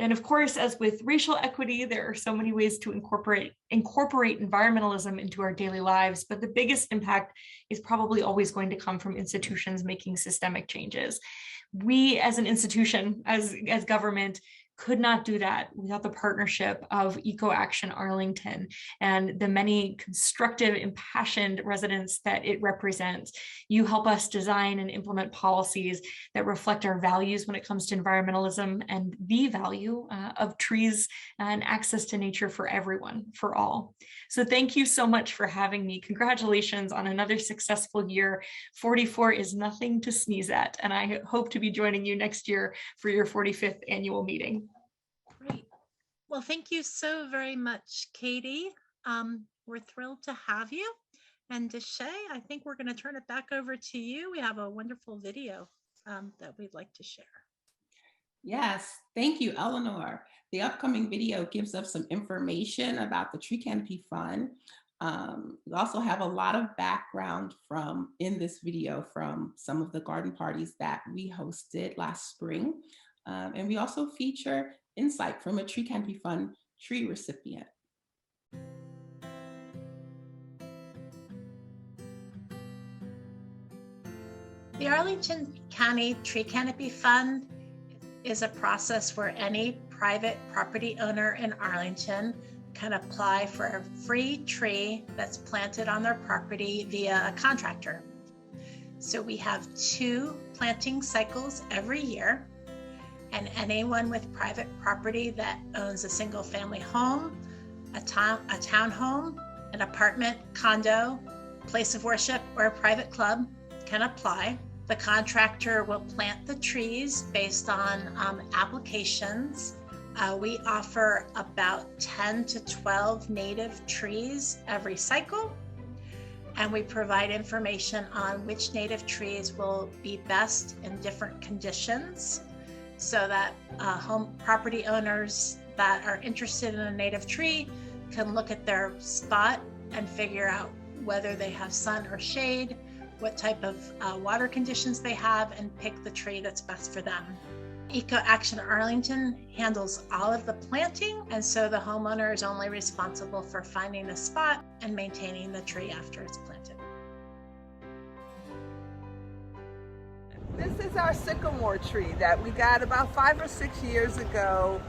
And of course, as with racial equity, there are so many ways to incorporate environmentalism into our daily lives, but the biggest impact is probably always going to come from institutions making systemic changes. We as an institution, as government, could not do that without the partnership of EcoAction Arlington and the many constructive, impassioned residents that it represents. You help us design and implement policies that reflect our values when it comes to environmentalism and the value of trees and access to nature for everyone, for all. So thank you so much for having me. Congratulations on another successful year. 44 is nothing to sneeze at, and I hope to be joining you next year for your 45th annual meeting. Great. Well, thank you so very much, Katie. We're thrilled to have you. And Deshay, I think we're going to turn it back over to you. We have a wonderful video that we'd like to share. Yes, thank you, Eleanor. The upcoming video gives us some information about the Tree Canopy Fund. We also have a lot of background in this video from some of the garden parties that we hosted last spring. And we also feature insight from a Tree Canopy Fund tree recipient. The Arlington County Tree Canopy Fund is a process where any private property owner in Arlington can apply for a free tree that's planted on their property via a contractor. So we have 2 planting cycles every year, and anyone with private property that owns a single family home, a townhome, an apartment, condo, place of worship, or a private club can apply. The contractor will plant the trees based on applications. We offer about 10 to 12 native trees every cycle, and we provide information on which native trees will be best in different conditions, so that home property owners that are interested in a native tree can look at their spot and figure out whether they have sun or shade, what type of water conditions they have, and pick the tree that's best for them. EcoAction Arlington handles all of the planting, and so the homeowner is only responsible for finding the spot and maintaining the tree after it's planted. This is our sycamore tree that we got about 5 or 6 years ago.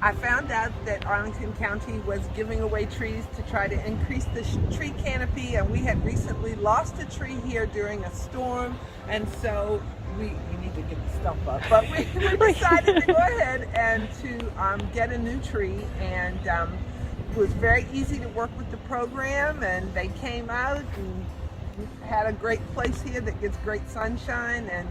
I found out that Arlington County was giving away trees to try to increase the tree canopy, and we had recently lost a tree here during a storm, and so we need to get the stump up, but we decided to go ahead and to get a new tree, and it was very easy to work with the program, and they came out and we had a great place here that gets great sunshine. And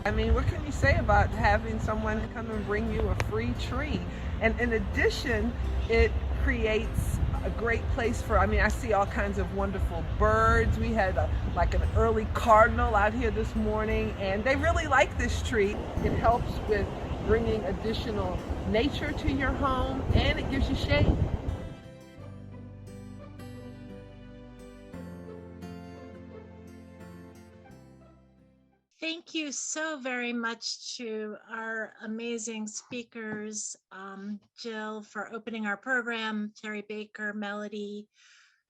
I mean, what can you say about having someone come and bring you a free tree? And in addition, it creates a great place for, I mean, I see all kinds of wonderful birds. We had like an early cardinal out here this morning, and they really like this tree. It helps with bringing additional nature to your home, and it gives you shade. Thank you so very much to our amazing speakers, Jill for opening our program, Terry Baker, Melody,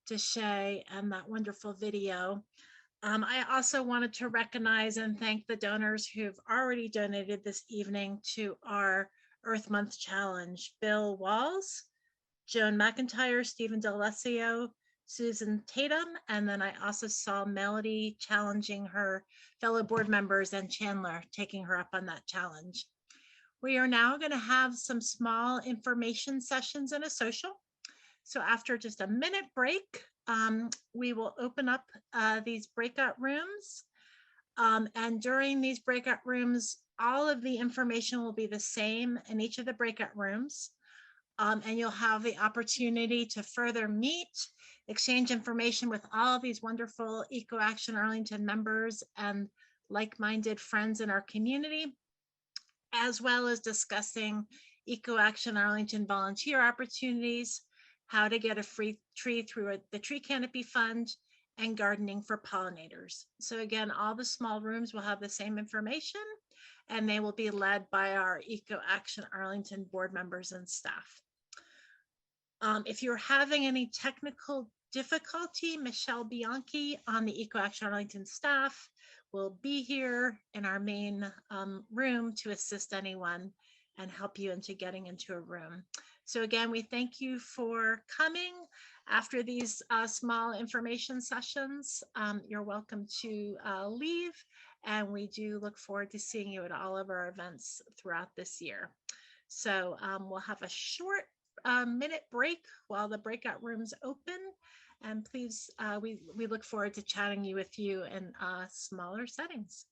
Deshay, and that wonderful video. I also wanted to recognize and thank the donors who've already donated this evening to our Earth Month Challenge. Bill Walls, Joan McIntyre, Stephen D'Alessio, Susan Tatum, and then I also saw Melody challenging her fellow board members and Chandler taking her up on that challenge. We are now going to have some small information sessions and a social. So after just a minute break, we will open up these breakout rooms. And during these breakout rooms, all of the information will be the same in each of the breakout rooms. And you'll have the opportunity to further meet, exchange information with all of these wonderful EcoAction Arlington members and like-minded friends in our community, as well as discussing EcoAction Arlington volunteer opportunities, how to get a free tree through the Tree Canopy Fund, and gardening for pollinators. So again, all the small rooms will have the same information, and they will be led by our EcoAction Arlington board members and staff. If you're having any technical difficulty, Michelle Bianchi on the EcoAction Arlington staff will be here in our main room to assist anyone and help you into getting into a room. So again, we thank you for coming. After these small information sessions, you're welcome to leave, and we do look forward to seeing you at all of our events throughout this year. So we'll have a short minute break while the breakout rooms open, and please, we look forward to chatting with you in smaller settings.